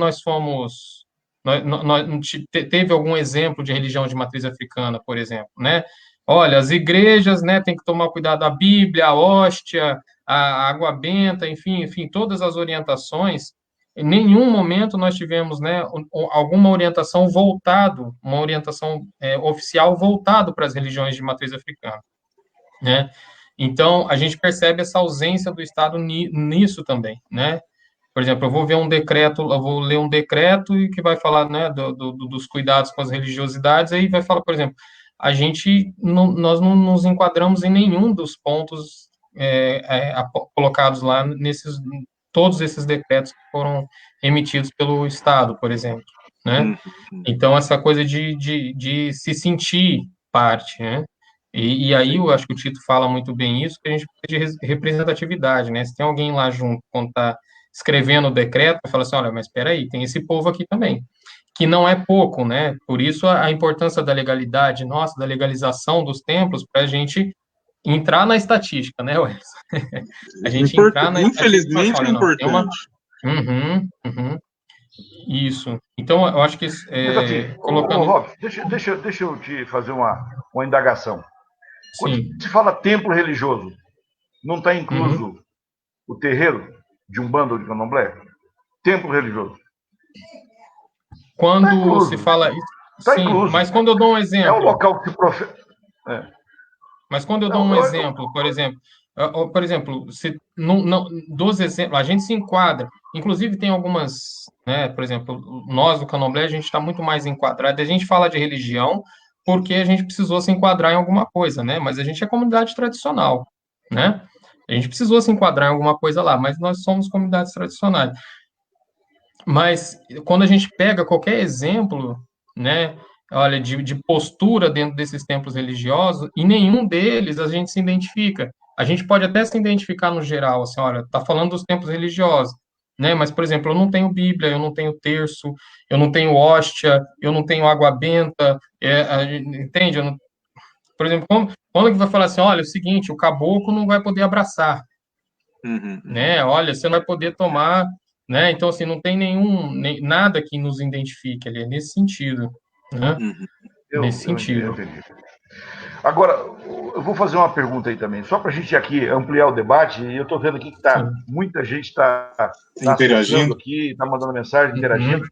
teve algum exemplo de religião de matriz africana, por exemplo, né? Olha, as igrejas, né, tem que tomar cuidado da Bíblia, a hóstia, a água benta, enfim, todas as orientações. Em nenhum momento nós tivemos, né, alguma orientação uma orientação oficial voltado para as religiões de matriz africana, né? Então, a gente percebe essa ausência do Estado nisso também, né? Por exemplo, eu vou ler um decreto e que vai falar, né, dos cuidados com as religiosidades, aí vai falar, por exemplo, nós não nos enquadramos em nenhum dos pontos colocados lá todos esses decretos que foram emitidos pelo Estado, por exemplo, né? Então, essa coisa de se sentir parte, né? E aí eu acho que o Tito fala muito bem isso, que a gente precisa de representatividade, né? Se tem alguém lá junto, quando está escrevendo o decreto, fala assim, olha, mas espera aí, tem esse povo aqui também, que não é pouco, né? Por isso a importância da legalidade, nossa, da legalização dos templos, para a gente entrar na estatística, né, Wes? A gente entrar na estatística e falar assim, Infelizmente é olha, não, tem uma... importante. Uhum, uhum, isso. Então, eu acho que, Mas assim, colocando... Rob, deixa eu te fazer uma indagação. Quando Sim. se fala templo religioso, não está incluso Uhum. o terreiro de Umbanda ou de Candomblé? Templo religioso. Está Quando se incluso. fala isso, Está sim, incluso. mas quando eu dou um É um exemplo, local que se professa. mas quando eu dou Não, um exemplo, por exemplo, se não, dos exemplos, a gente se enquadra, inclusive tem algumas, né, por exemplo, nós do Candomblé, a gente está muito mais enquadrado, a gente fala de religião porque a gente precisou se enquadrar em alguma coisa, né, mas a gente é comunidade tradicional, né, a gente precisou se enquadrar em alguma coisa lá, mas nós somos comunidades tradicionais. Mas quando a gente pega qualquer exemplo, né, olha, de postura dentro desses templos religiosos, em nenhum deles a gente se identifica. A gente pode até se identificar no geral, assim, olha, tá falando dos templos religiosos, né? Mas, por exemplo, eu não tenho Bíblia, eu não tenho terço, eu não tenho hóstia, eu não tenho água benta, entende? Por exemplo, quando que vai falar assim, olha, é o seguinte, o caboclo não vai poder abraçar, né? Olha, você não vai poder tomar, né? Então, assim, não tem nada que nos identifique ali, é nesse sentido, né? Nesse Eu sentido. entendi. Agora, eu vou fazer uma pergunta aí também, só para a gente aqui ampliar o debate, e eu estou vendo aqui que Sim. muita gente está acessando Interagindo. aqui, está mandando mensagem, interagindo. Uhum.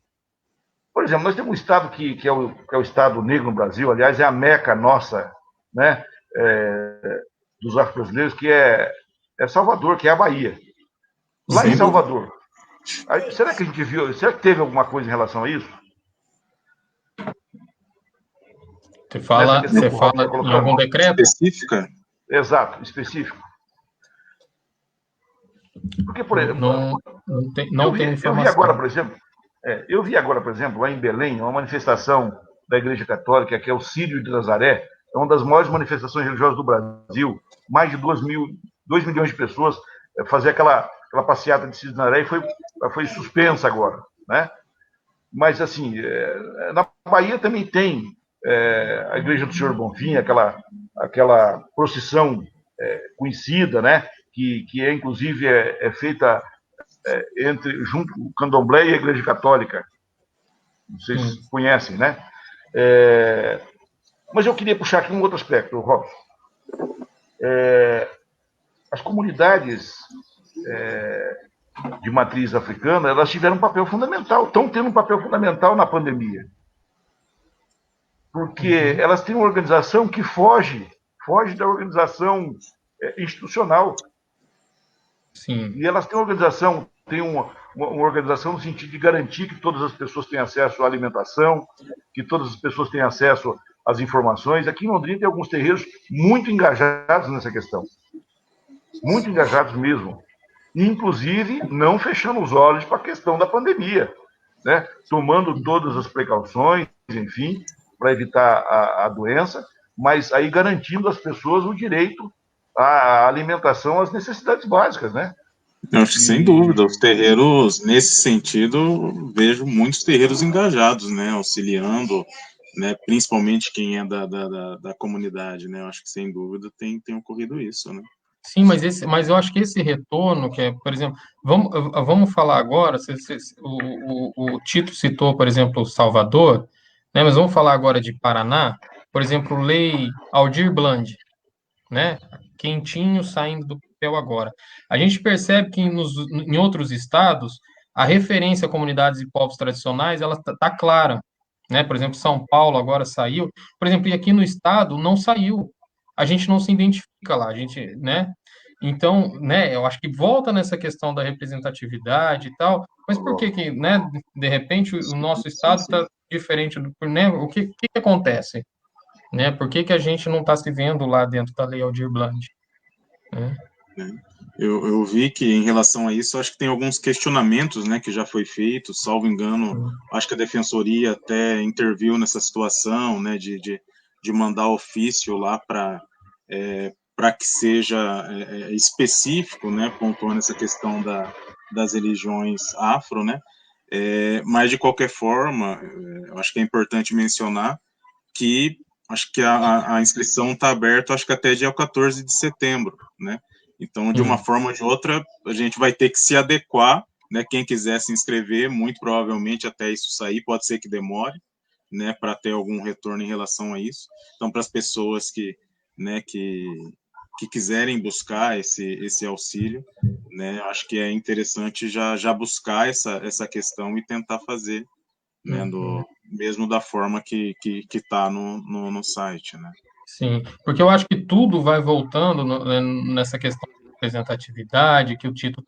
Por exemplo, nós temos um estado que é o estado negro no Brasil, aliás, é a meca nossa, né, dos afro-brasileiros, que é Salvador, que é a Bahia. Lá em Sem dúvida. Salvador, será que a gente viu, será que teve alguma coisa em relação a isso? Nessa questão Você que o Rob fala está em algum colocando? decreto? Específica? Exato, específico. Porque, por exemplo, Não tem eu vi agora, informação. por exemplo, lá em Belém, uma manifestação da Igreja Católica, que é o Círio de Nazaré, é uma das maiores manifestações religiosas do Brasil. Mais de 2 milhões de pessoas fazer aquela passeata de Círio de Nazaré e foi suspensa agora, né? Mas, assim, na Bahia também tem a Igreja do Senhor Bonfim, aquela procissão conhecida, né? Que inclusive é feita junto com o Candomblé e a Igreja Católica. Vocês conhecem, né? Mas eu queria puxar aqui um outro aspecto, Robson. As comunidades de matriz africana, elas tiveram um papel fundamental, estão tendo um papel fundamental na pandemia. Porque elas têm uma organização que foge da organização institucional. Sim. E elas têm uma organização no sentido de garantir que todas as pessoas têm acesso à alimentação, que todas as pessoas têm acesso às informações. Aqui em Londrina tem alguns terreiros muito engajados nessa questão. Muito engajados mesmo. Inclusive, não fechando os olhos para a questão da pandemia, né? Tomando todas as precauções, enfim, para evitar a doença, mas aí garantindo às pessoas o direito à alimentação, às necessidades básicas, né? Eu acho que, sem dúvida, os terreiros, nesse sentido, vejo muitos terreiros engajados, né, auxiliando, né, principalmente quem é da comunidade, né, eu acho que, sem dúvida, tem ocorrido isso, né. Sim, mas eu acho que esse retorno, que é, por exemplo, vamos falar agora, o Tito citou, por exemplo, Salvador, né, mas vamos falar agora de Paraná, por exemplo, Lei Aldir Blanc, né, quentinho saindo do papel agora. A gente percebe que em outros estados, a referência a comunidades e povos tradicionais, ela tá clara, né, por exemplo, São Paulo agora saiu, por exemplo, e aqui no estado não saiu, a gente não se identifica lá, a gente, né, então, né, eu acho que volta nessa questão da representatividade e tal, mas por que, né, de repente o nosso estado está diferente né, o que acontece? Né? Por que a gente não está se vendo lá dentro da Lei Aldir Blanc? Né? Eu vi que, em relação a isso, acho que tem alguns questionamentos, né, que já foi feito, salvo engano, acho que a Defensoria até interviu nessa situação, né, de mandar ofício lá para que seja específico, né, pontuando essa questão das religiões afro, né, Mas, de qualquer forma, eu acho que é importante mencionar que acho que a inscrição está aberta, acho que até dia 14 de setembro, né? Então, de uma forma ou de outra, a gente vai ter que se adequar, né? Quem quiser se inscrever, muito provavelmente até isso sair, pode ser que demore, né? Para ter algum retorno em relação a isso. Então, para as pessoas né, que quiserem buscar esse auxílio, né? Acho que é interessante já buscar essa questão e tentar fazer, né? Mesmo da forma que está no site, né? Sim, porque eu acho que tudo vai voltando nessa questão de representatividade que o Tito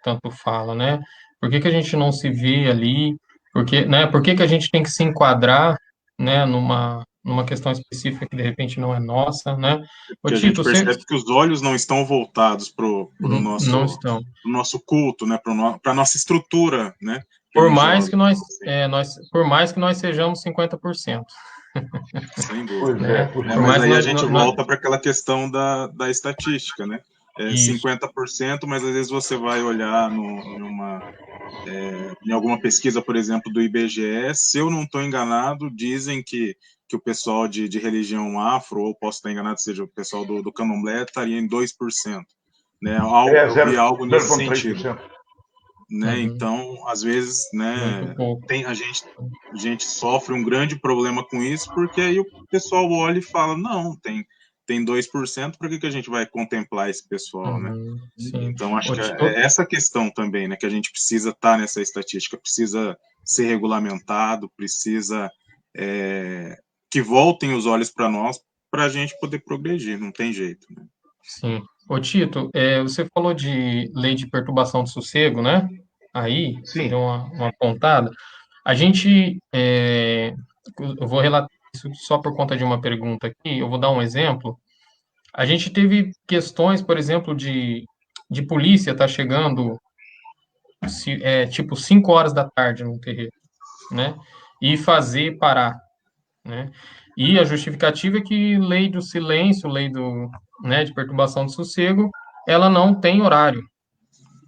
tanto fala, né? Por que que a gente não se vê ali? Por que que a gente tem que se enquadrar, né, numa questão específica que de repente não é nossa, né? Ô Que a gente Tito, você percebe que os olhos não estão voltados para o não estão. nosso culto, né? Para a nossa estrutura, né? Por mais Religiosa. que por mais que nós sejamos 50%, Sem Pois dúvida. é, né? por Né? Por Mas mais que aí a nós, gente volta para aquela questão da estatística, né? isso. 50%, mas às vezes você vai olhar em alguma pesquisa, por exemplo, do IBGE, se eu não estou enganado, dizem que o pessoal de religião afro, ou posso estar enganado, seja o pessoal do candomblé, estaria em 2%. Né? Eu vi algo nesse sentido. 0,3%. Né? Então, às vezes, Muito né, pouco. a gente sofre um grande problema com isso, porque aí o pessoal olha e fala, não, tem 2%, por que a gente vai contemplar esse pessoal, né? Sim. Então, acho que é essa questão também, né, que a gente precisa estar nessa estatística, precisa ser regulamentado, precisa que voltem os olhos para nós, para a gente poder progredir, não tem jeito, né? Sim. Ô, Tito, você falou de lei de perturbação de sossego, né? Aí, você Sim. deu uma pontada. A gente, eu vou relatar isso só por conta de uma pergunta aqui, eu vou dar um exemplo. A gente teve questões, por exemplo, de polícia tá chegando, tipo, 5 horas da tarde no terreiro, né? E fazer parar, né? E a justificativa é que lei do silêncio, né, de perturbação de sossego, ela não tem horário.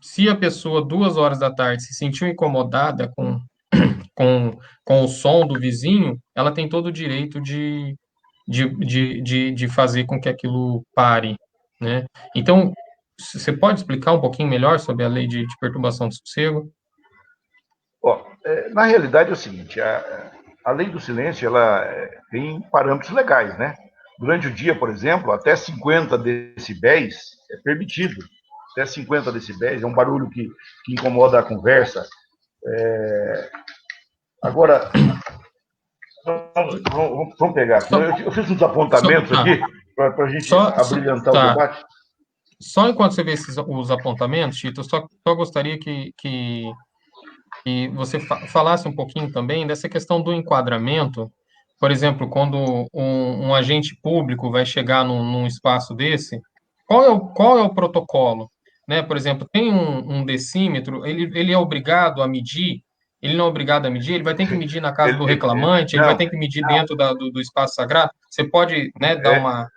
Se a pessoa, 2 horas da tarde, se sentiu incomodada com o som do vizinho, ela tem todo o direito de fazer com que aquilo pare, né? Então, você pode explicar um pouquinho melhor sobre a lei de perturbação de sossego? Ó, na realidade é o seguinte, a lei do silêncio, ela tem parâmetros legais, né? Durante o dia, por exemplo, até 50 decibéis é permitido. Até 50 decibéis é um barulho que incomoda a conversa. Agora, vamos pegar aqui. Eu fiz uns apontamentos aqui para a gente abrilhantar o debate. Só enquanto você vê os apontamentos, Tito, eu só gostaria que você falasse um pouquinho também dessa questão do enquadramento. Por exemplo, quando um agente público vai chegar num espaço desse, qual é o protocolo? Né? Por exemplo, tem um decímetro, ele é obrigado a medir, ele não é obrigado a medir, ele vai ter que medir na casa do reclamante, ele vai ter que medir dentro do espaço sagrado. Você pode, né, dar uma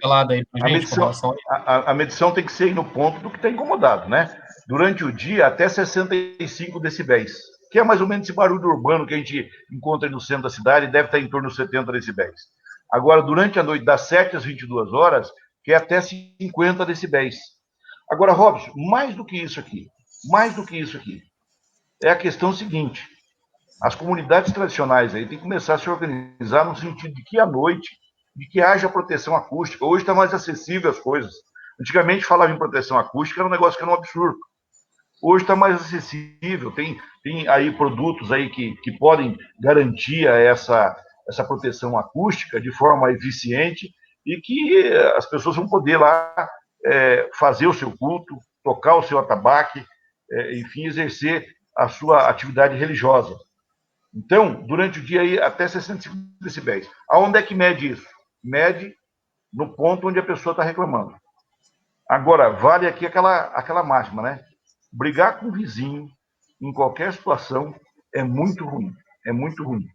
pelada aí para a gente com relação a isso? A medição tem que ser no ponto do que está incomodado, né? Durante o dia, até 65 decibéis, que é mais ou menos esse barulho urbano que a gente encontra no centro da cidade, deve estar em torno de 70 decibéis. Agora, durante a noite, das 7 às 22 horas, que é até 50 decibéis. Agora, Robson, mais do que isso aqui, é a questão seguinte: as comunidades tradicionais aí têm que começar a se organizar no sentido de que à noite, de que haja proteção acústica. Hoje está mais acessível as coisas. Antigamente falava em proteção acústica, era um negócio que era um absurdo. Hoje está mais acessível, tem aí produtos aí que podem garantir essa proteção acústica de forma eficiente e que as pessoas vão poder lá fazer o seu culto, tocar o seu atabaque, enfim, exercer a sua atividade religiosa. Então, durante o dia aí, até 65 decibéis. Aonde é que mede isso? Mede no ponto onde a pessoa está reclamando. Agora, vale aqui aquela máxima, né? Brigar com o vizinho, em qualquer situação, é muito ruim. É muito ruim.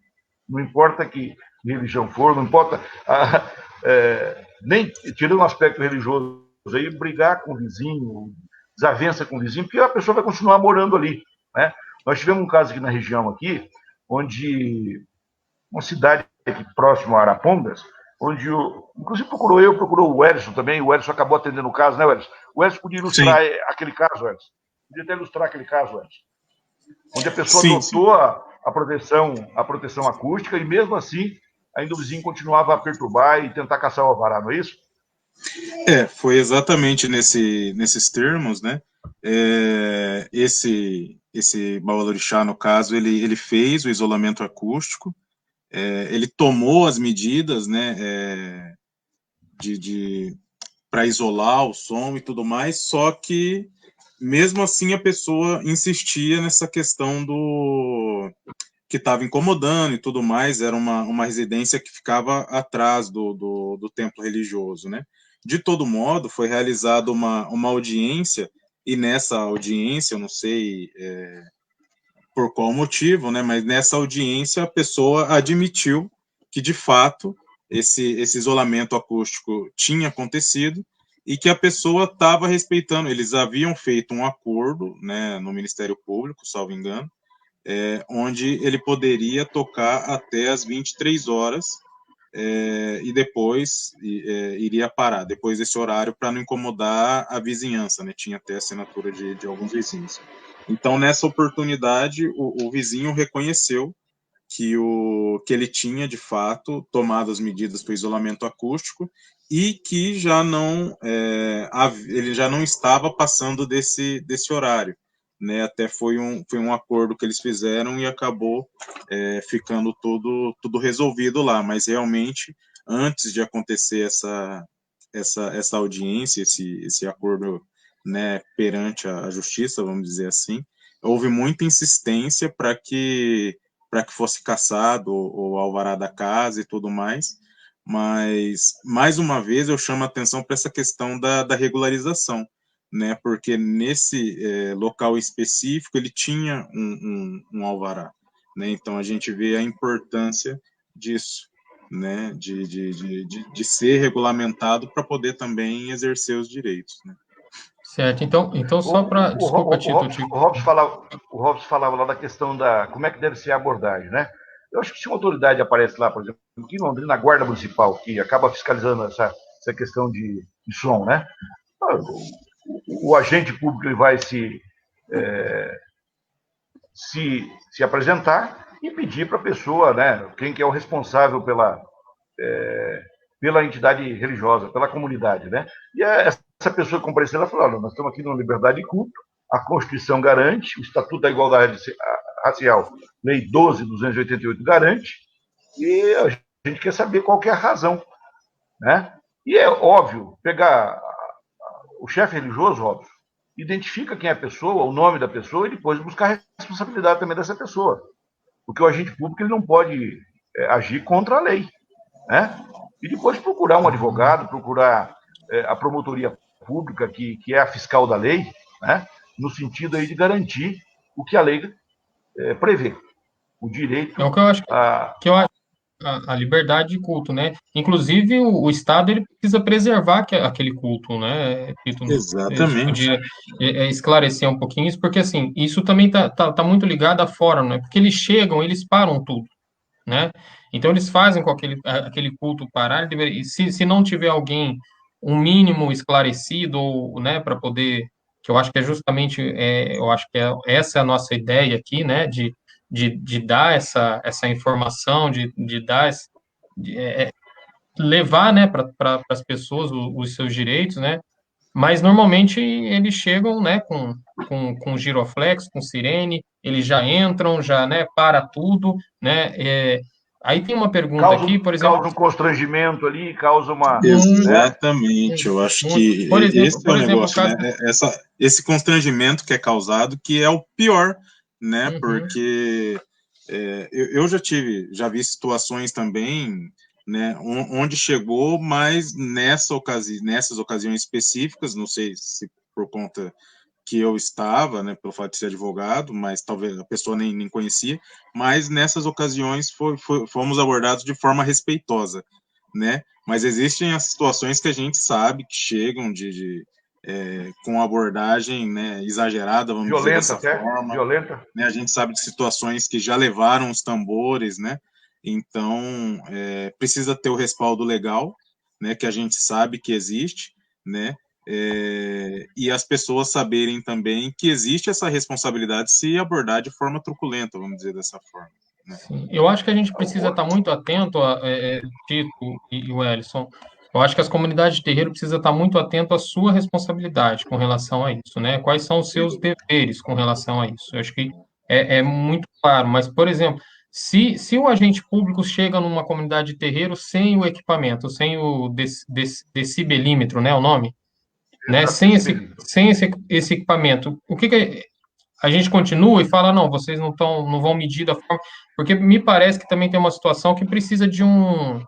Não importa que religião for, não importa... nem tirando o aspecto religioso aí, brigar com o vizinho, desavença com o vizinho, porque a pessoa vai continuar morando ali, né? Nós tivemos um caso aqui na região, aqui, onde uma cidade aqui próximo a Arapongas, onde, inclusive procurou o Edson também, o Edson acabou atendendo o caso, né, Edson? O Edson podia ilustrar aquele caso, Edson. Podia até ilustrar aquele caso, Edson. Onde a pessoa adotou a proteção acústica e, mesmo assim, ainda o vizinho continuava a perturbar e tentar caçar o alvará, não é isso? Foi exatamente nesses termos, né? Esse Babalorixá, no caso, ele fez o isolamento acústico, ele tomou as medidas, né, para isolar o som e tudo mais, só que, mesmo assim, a pessoa insistia nessa questão que estava incomodando e tudo mais. Era uma residência que ficava atrás do templo religioso, né? De todo modo, foi realizada uma audiência, e nessa audiência, eu não sei por qual motivo, né, mas nessa audiência a pessoa admitiu que, de fato, esse isolamento acústico tinha acontecido e que a pessoa estava respeitando. Eles haviam feito um acordo, né, no Ministério Público, salvo engano, onde ele poderia tocar até as 23 horas, e depois iria parar, depois desse horário, para não incomodar a vizinhança, né? Tinha até assinatura de alguns vizinhos. Então, nessa oportunidade, o vizinho reconheceu que ele tinha, de fato, tomado as medidas para o isolamento acústico e que ele já não estava passando desse horário, né? Até foi um acordo que eles fizeram e acabou ficando tudo resolvido lá, mas realmente, antes de acontecer essa audiência, esse acordo, né, perante a justiça, vamos dizer assim, houve muita insistência para que fosse cassado o alvará da casa e tudo mais. Mas, mais uma vez, eu chamo a atenção para essa questão da regularização, né? Porque nesse local específico ele tinha um alvará, né? Então a gente vê a importância disso, né? De ser regulamentado para poder também exercer os direitos, né? Certo, então só para... Desculpa, Tito. O Robson falava lá da questão como é que deve ser a abordagem, né? Eu acho que se uma autoridade aparece lá, por exemplo, aqui em Londrina, a Guarda Municipal, que acaba fiscalizando essa questão de som, né? O agente público ele vai se apresentar e pedir para a pessoa, né, quem que é o responsável pela entidade religiosa, pela comunidade, né? E essa pessoa que compareceu, ela falou: nós estamos aqui numa liberdade de culto, a Constituição garante, o Estatuto da Igualdade Racial, Lei 12.288 garante, e a gente quer saber qual que é a razão, né? E é óbvio, pegar o chefe religioso, óbvio, identifica quem é a pessoa, o nome da pessoa, e depois buscar a responsabilidade também dessa pessoa. Porque o agente público ele não pode agir contra a lei, né? E depois procurar um advogado, procurar a promotoria pública, que é a fiscal da lei, né? No sentido aí de garantir o que a lei prevê. O direito o que eu acho que a liberdade de culto, né? Inclusive, o Estado ele precisa preservar aquele culto, né? Exatamente. Podia esclarecer um pouquinho isso, porque, assim, isso também tá muito ligado à forma, né? Porque eles chegam, eles param tudo, né? Então, eles fazem com aquele culto parar, e se não tiver alguém, um mínimo esclarecido, ou, né, para poder, que eu acho que é justamente, eu acho que essa é a nossa ideia aqui, né, de dar essa informação, de dar, levar, né, para as pessoas os seus direitos, né, mas normalmente eles chegam, né, com giroflex, com sirene, eles já entram, já, né, para tudo, né, aí tem uma pergunta aqui, por exemplo... Causa um constrangimento ali, causa uma... Exatamente, né? Eu acho que esse é o negócio, caso... né? Esse constrangimento que é causado, que é o pior, né? Porque eu já vi situações também, né, onde chegou, mas nessas ocasiões específicas, não sei se por conta que eu estava, né, pelo fato de ser advogado, mas talvez a pessoa nem conhecia, mas nessas ocasiões fomos abordados de forma respeitosa, né? Mas existem as situações que a gente sabe que chegam com abordagem, né, exagerada, vamos dizer Violenta dessa até, forma. violenta. Né, a gente sabe de situações que já levaram os tambores, né? Então, precisa ter o respaldo legal, né, que a gente sabe que existe, né? E as pessoas saberem também que existe essa responsabilidade se abordar de forma truculenta, vamos dizer dessa forma. Né? Sim. Eu acho que a gente precisa estar muito atento, Tito e Wellington. Eu acho que as comunidades de terreiro precisam estar muito atento à sua responsabilidade com relação a isso, né? Quais são os seus deveres com relação a isso? Eu acho que é muito claro, mas, por exemplo, se o agente público chega numa comunidade de terreiro sem o equipamento, sem o decibelímetro, né, o nome, né? Exato, Sem esse equipamento, o que a gente continua e fala, não, vocês não vão medir da forma, porque me parece que também tem uma situação que precisa de de um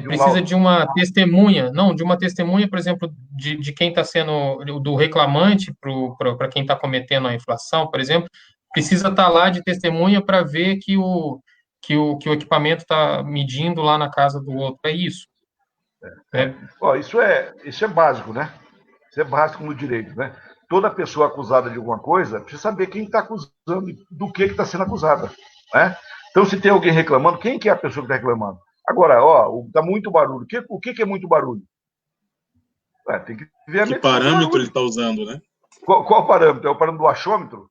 precisa laudo. de uma testemunha, não, de uma testemunha, por exemplo, de quem está sendo, do reclamante para quem está cometendo a infração, por exemplo, precisa estar lá de testemunha para ver que o equipamento está medindo lá na casa do outro, é isso. Ó, isso é básico, né? Isso é básico no direito, né? Toda pessoa acusada de alguma coisa precisa saber quem está acusando e do que está sendo acusada, né? Então, se tem alguém reclamando, quem que é a pessoa que está reclamando? Agora, ó, está muito barulho. O que é muito barulho? Tem que ver a Que medição do parâmetro barulho. ele está usando, né? Qual o parâmetro? É o parâmetro do achômetro?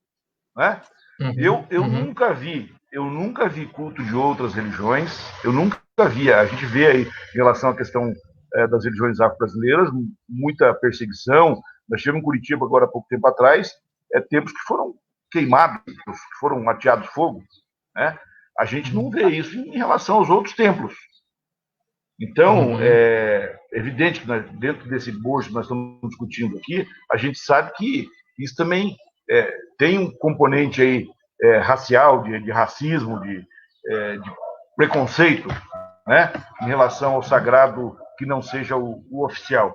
Né? Uhum, Eu uhum. nunca vi culto de outras religiões, eu nunca vi. A gente vê aí, em relação à questão das religiões afro-brasileiras, muita perseguição. Nós tivemos em Curitiba agora há pouco tempo atrás, templos que foram queimados, que foram ateados fogo. Né? A gente não vê isso em relação aos outros templos. Então, é evidente que dentro desse bojo que nós estamos discutindo aqui, a gente sabe que isso também tem um componente aí racial, de racismo, de preconceito, né, em relação ao sagrado que não seja o oficial.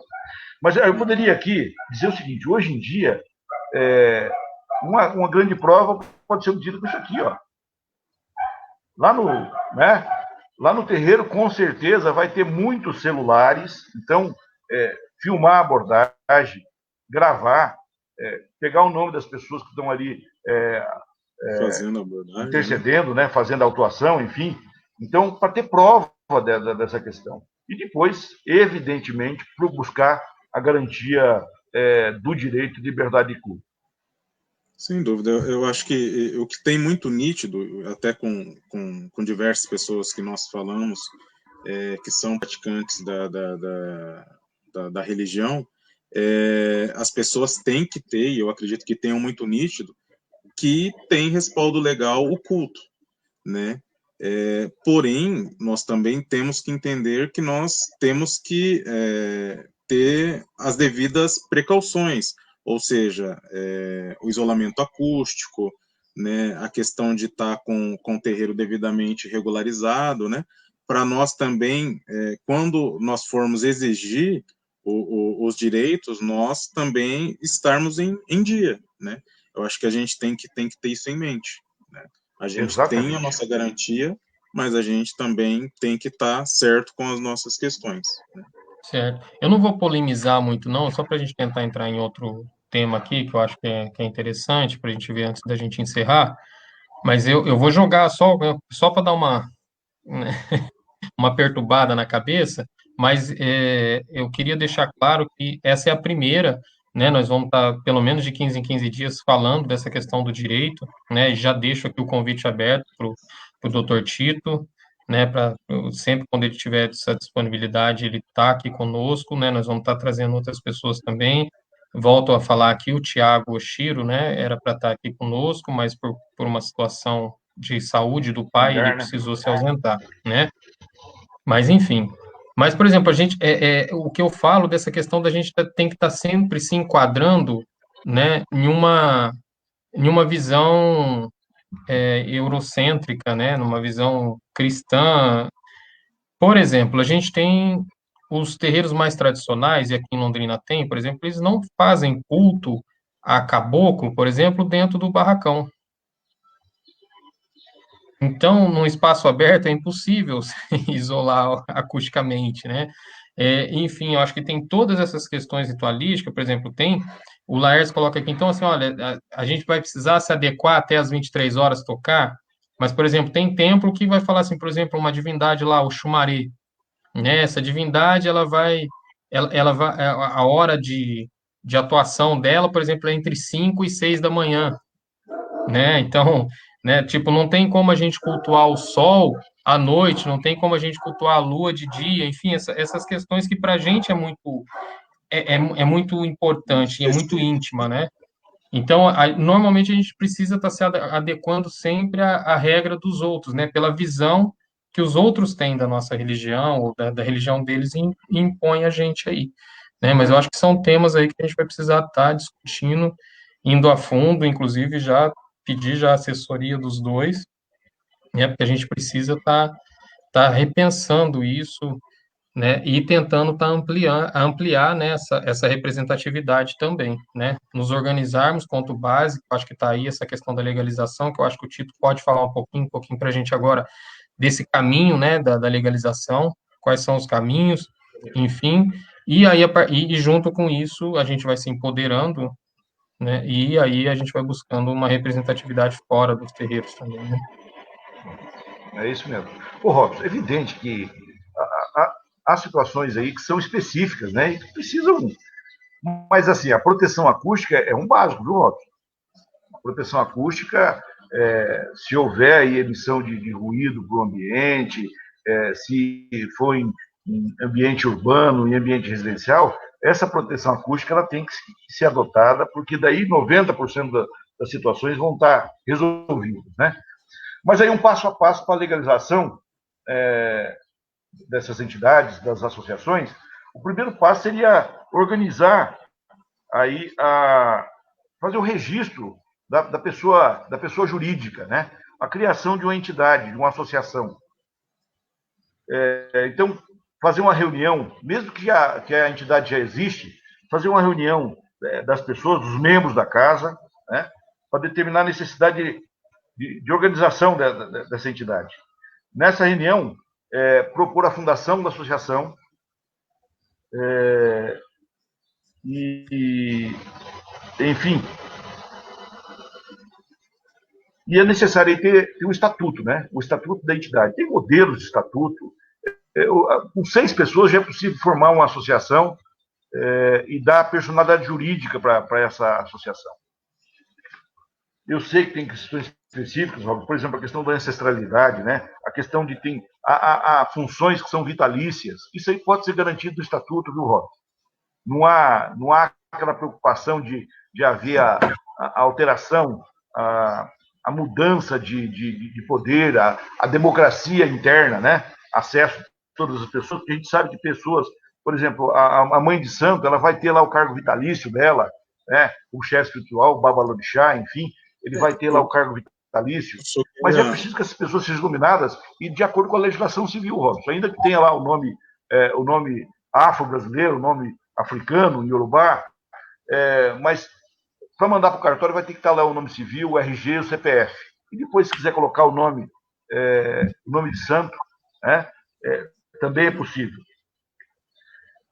Mas eu poderia aqui dizer o seguinte: hoje em dia, uma grande prova pode ser medida com isso aqui, ó. Lá no terreiro, com certeza, vai ter muitos celulares. Então, filmar a abordagem, gravar, pegar o nome das pessoas que estão ali fazendo a abordagem, intercedendo, né, fazendo a autuação, enfim. Então, para ter prova dessa questão. E depois, evidentemente, para buscar a garantia do direito de liberdade de culto. Sem dúvida, eu acho que o que tem muito nítido, até com diversas pessoas que nós falamos, que são praticantes da religião, as pessoas têm que ter, e eu acredito que tenham muito nítido, que tem respaldo legal o culto, né? Porém, nós também temos que entender que nós temos que ter as devidas precauções, ou seja, o isolamento acústico, né, a questão de estar com o terreiro devidamente regularizado, né, para nós também, quando nós formos exigir os direitos, nós também estarmos em dia, né? Eu acho que a gente tem que ter isso em mente, né? A gente tem a nossa garantia, mas a gente também tem que estar certo com as nossas questões, né? Certo. Eu não vou polemizar muito, não, só para a gente tentar entrar em outro tema aqui, que eu acho que é interessante para a gente ver antes da gente encerrar, mas eu vou jogar só para dar né, uma perturbada na cabeça, mas eu queria deixar claro que essa é a primeira, né, nós vamos estar pelo menos de 15 em 15 dias falando dessa questão do direito, né, e já deixo aqui o convite aberto para o doutor Tito, né, para sempre quando ele tiver essa disponibilidade, ele está aqui conosco, né, nós vamos estar trazendo outras pessoas também. Volto a falar aqui, o Tiago Oshiro, né, era para estar aqui conosco, mas por uma situação de saúde do pai, ele precisou se ausentar, né? Mas, enfim. Mas, por exemplo, a gente, o que eu falo dessa questão da gente tem que estar sempre se enquadrando, né, em uma visão eurocêntrica, né, numa visão cristã. Por exemplo, a gente tem os terreiros mais tradicionais, e aqui em Londrina tem, por exemplo, eles não fazem culto a caboclo, por exemplo, dentro do barracão. Então, num espaço aberto é impossível se isolar acusticamente, né? Enfim, eu acho que tem todas essas questões ritualísticas, por exemplo, o Laércio coloca aqui, então, assim, olha, a gente vai precisar se adequar até as 23 horas tocar, mas, por exemplo, tem templo que vai falar assim, por exemplo, uma divindade lá, o Xumaré, né? Essa divindade, ela vai, a hora de atuação dela, por exemplo, é entre 5 e 6 da manhã, né? Então, né, tipo, não tem como a gente cultuar o sol à noite, não tem como a gente cultuar a lua de dia, enfim, essas questões que para a gente é muito importante, é muito íntima, né? Então, normalmente a gente precisa estar se adequando sempre à regra dos outros, né? Pela visão que os outros têm da nossa religião, ou da religião deles, e impõe a gente aí, né? Mas eu acho que são temas aí que a gente vai precisar estar discutindo, indo a fundo, inclusive já pedir já a assessoria dos dois, né? Porque a gente precisa estar repensando isso, né, e tentando ampliar, né, essa representatividade também, né, nos organizarmos quanto base, acho que está aí essa questão da legalização, que eu acho que o Tito pode falar um pouquinho para a gente agora desse caminho, né, da legalização, quais são os caminhos, enfim, e aí e junto com isso a gente vai se empoderando, né, e aí a gente vai buscando uma representatividade fora dos terreiros também, né. É isso mesmo. Ô, Robson, é evidente que há situações aí que são específicas, né? E que precisam. Mas, assim, a proteção acústica é um básico, viu, Robson? A proteção acústica, se houver aí emissão de ruído para o ambiente, se for em ambiente urbano, em ambiente residencial, essa proteção acústica ela tem que ser adotada, porque daí 90% das situações vão estar resolvidas, né? Mas aí um passo a passo para a legalização dessas entidades, das associações, o primeiro passo seria organizar aí fazer o registro da pessoa jurídica, né? A criação de uma entidade, de uma associação. Então, fazer uma reunião, mesmo que a entidade já existe, fazer uma reunião das pessoas, dos membros da casa, né? Para determinar a necessidade de organização dessa entidade. Nessa reunião, propor a fundação da associação enfim, e é necessário ter um estatuto, né? O estatuto da entidade. Tem modelos de estatuto. Com 6 pessoas já é possível formar uma associação e dar personalidade jurídica para essa associação. Eu sei que tem questões específicas, por exemplo, a questão da ancestralidade, né? A questão de há funções que são vitalícias. Isso aí pode ser garantido no estatuto, viu, Rob? Não há aquela preocupação de haver a alteração, a mudança de poder, a democracia interna, né? Acesso a todas as pessoas, porque a gente sabe que pessoas, por exemplo, a mãe de santo, ela vai ter lá o cargo vitalício dela, né? O chefe espiritual, o babalorixá, enfim, ele vai ter lá o cargo vitalício, mas é preciso que essas pessoas sejam dominadas e de acordo com a legislação civil, Robson, ainda que tenha lá o nome afro-brasileiro, o nome africano, iorubá, mas para mandar para o cartório vai ter que estar lá o nome civil, o RG, o CPF. E depois, se quiser colocar o nome de santo, né, também é possível.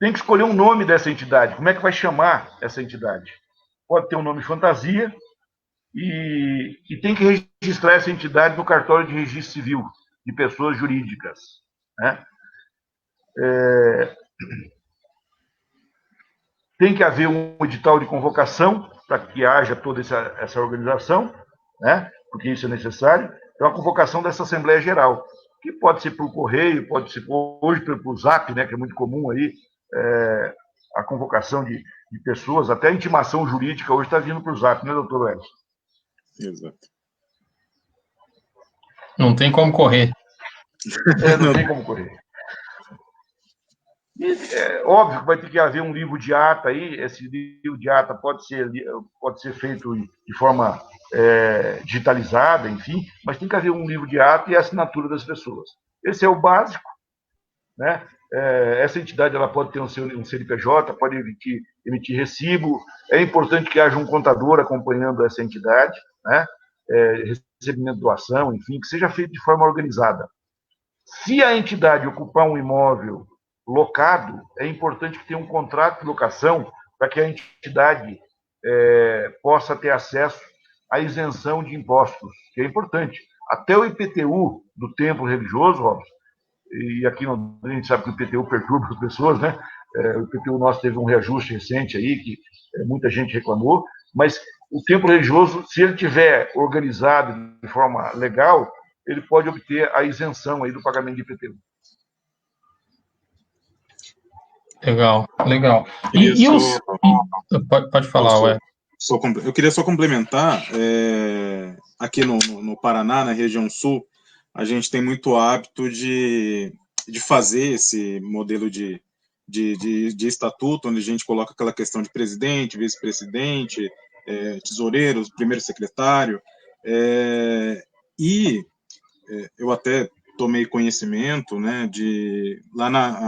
Tem que escolher um nome dessa entidade. Como é que vai chamar essa entidade? Pode ter um nome fantasia e tem que registrar essa entidade no cartório de registro civil de pessoas jurídicas, né? Tem que haver um edital de convocação para que haja toda essa organização, né? Porque isso é necessário. Então, a convocação dessa Assembleia Geral, que pode ser por correio, pode ser hoje por Zap, né? Que é muito comum aí, a convocação de pessoas, até a intimação jurídica hoje está vindo por Zap, né, doutor Edson? Exato. Não tem como correr. Não tem como correr. E óbvio que vai ter que haver um livro de ata aí, esse livro de ata pode ser feito de forma digitalizada, enfim, mas tem que haver um livro de ata e a assinatura das pessoas. Esse é o básico, né? Essa entidade ela pode ter um CNPJ, pode emitir recibo, é importante que haja um contador acompanhando essa entidade, né? recebimento de doação, enfim, que seja feito de forma organizada. Se a entidade ocupar um imóvel locado, é importante que tenha um contrato de locação para que a entidade possa ter acesso à isenção de impostos, que é importante. Até o IPTU do templo religioso, Robson, e aqui a gente sabe que o IPTU perturba as pessoas, né? O IPTU nosso teve um reajuste recente aí, que muita gente reclamou, mas o templo religioso, se ele tiver organizado de forma legal, ele pode obter a isenção aí do pagamento de IPTU. Legal, legal. Pode falar, ué. Eu queria só complementar, aqui no Paraná, na região sul, a gente tem muito hábito de fazer esse modelo de estatuto, onde a gente coloca aquela questão de presidente, vice-presidente, tesoureiro, primeiro secretário, eu até tomei conhecimento, né,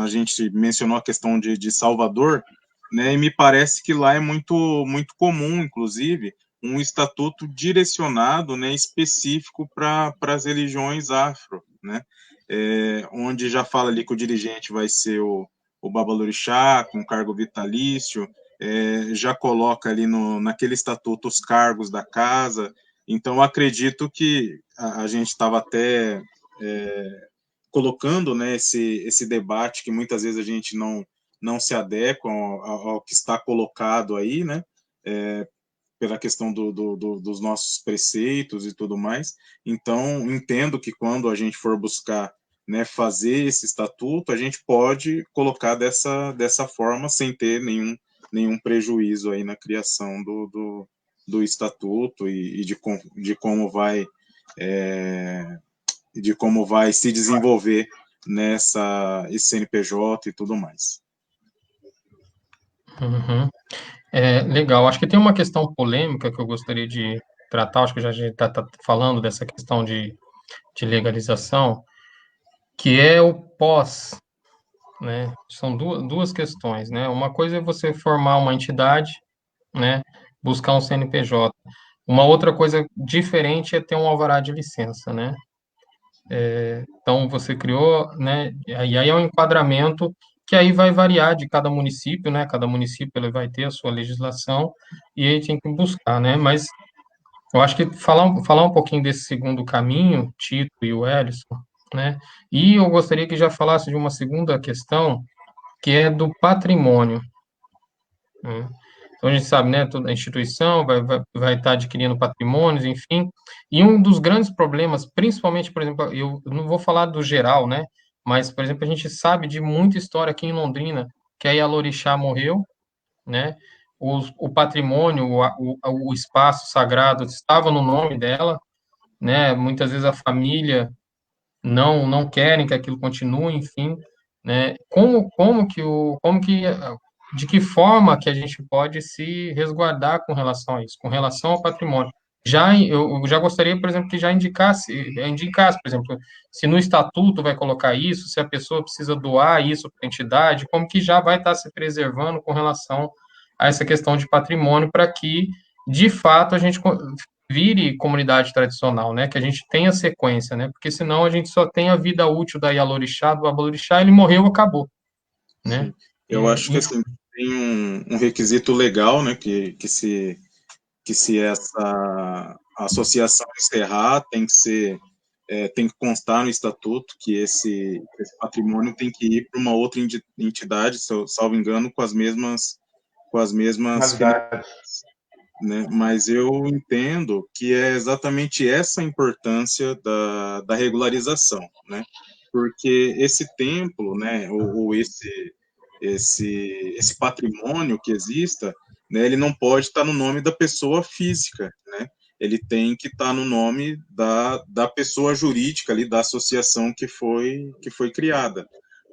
a gente mencionou a questão de Salvador, né, e me parece que lá é muito, muito comum, inclusive, um estatuto direcionado, né, específico para as religiões afro, né, onde já fala ali que o dirigente vai ser o Babalorixá, com cargo vitalício, já coloca ali naquele estatuto os cargos da casa. Então, acredito que a gente estava até colocando, né, esse debate que muitas vezes a gente não se adequa ao que está colocado aí, né, pela questão dos nossos preceitos e tudo mais. Então, entendo que quando a gente for buscar, né, fazer esse estatuto, a gente pode colocar dessa forma, sem ter nenhum prejuízo aí na criação do estatuto e de como vai se desenvolver esse CNPJ e tudo mais. Uhum. Legal. Acho que tem uma questão polêmica que eu gostaria de tratar, acho que já a gente está falando dessa questão de legalização, que é o pós, né? São duas questões, né? Uma coisa é você formar uma entidade, né? Buscar um CNPJ. Uma outra coisa diferente é ter um alvará de licença, né? Então, você criou, né? E aí é um enquadramento que aí vai variar de cada município, né? Cada município ele vai ter a sua legislação e aí tem que buscar, né? Mas eu acho que falar um pouquinho desse segundo caminho, Tito e o Ellison, né? E eu gostaria que já falasse de uma segunda questão, que é do patrimônio, né? Então, a gente sabe, né, toda a instituição vai estar adquirindo patrimônios, enfim, e um dos grandes problemas, principalmente, por exemplo, eu não vou falar do geral, né, mas, por exemplo, a gente sabe de muita história aqui em Londrina, que a Yalorixá morreu, né, o patrimônio, o espaço sagrado estava no nome dela, né, muitas vezes a família não querem que aquilo continue, enfim, né? De que forma que a gente pode se resguardar com relação a isso, com relação ao patrimônio? Eu já gostaria, por exemplo, que já indicasse, por exemplo, se no estatuto vai colocar isso, se a pessoa precisa doar isso para a entidade, como que já vai estar se preservando com relação a essa questão de patrimônio, para que, de fato, a gente vire comunidade tradicional, né? Que a gente tenha sequência, né? Porque senão a gente só tem a vida útil da Yalorixá, do Babalorixá, ele morreu, acabou, né? Sim. Eu acho que assim, tem um requisito legal, né? Que se essa associação encerrar, tem que constar no estatuto que esse patrimônio tem que ir para uma outra entidade, salvo engano, com as mesmas finalidades, né? Mas eu entendo que é exatamente essa a importância da regularização, né? Porque esse templo, né, ou esse patrimônio que exista, né, ele não pode estar no nome da pessoa física, né? Ele tem que estar no nome da pessoa jurídica ali, da associação que foi criada,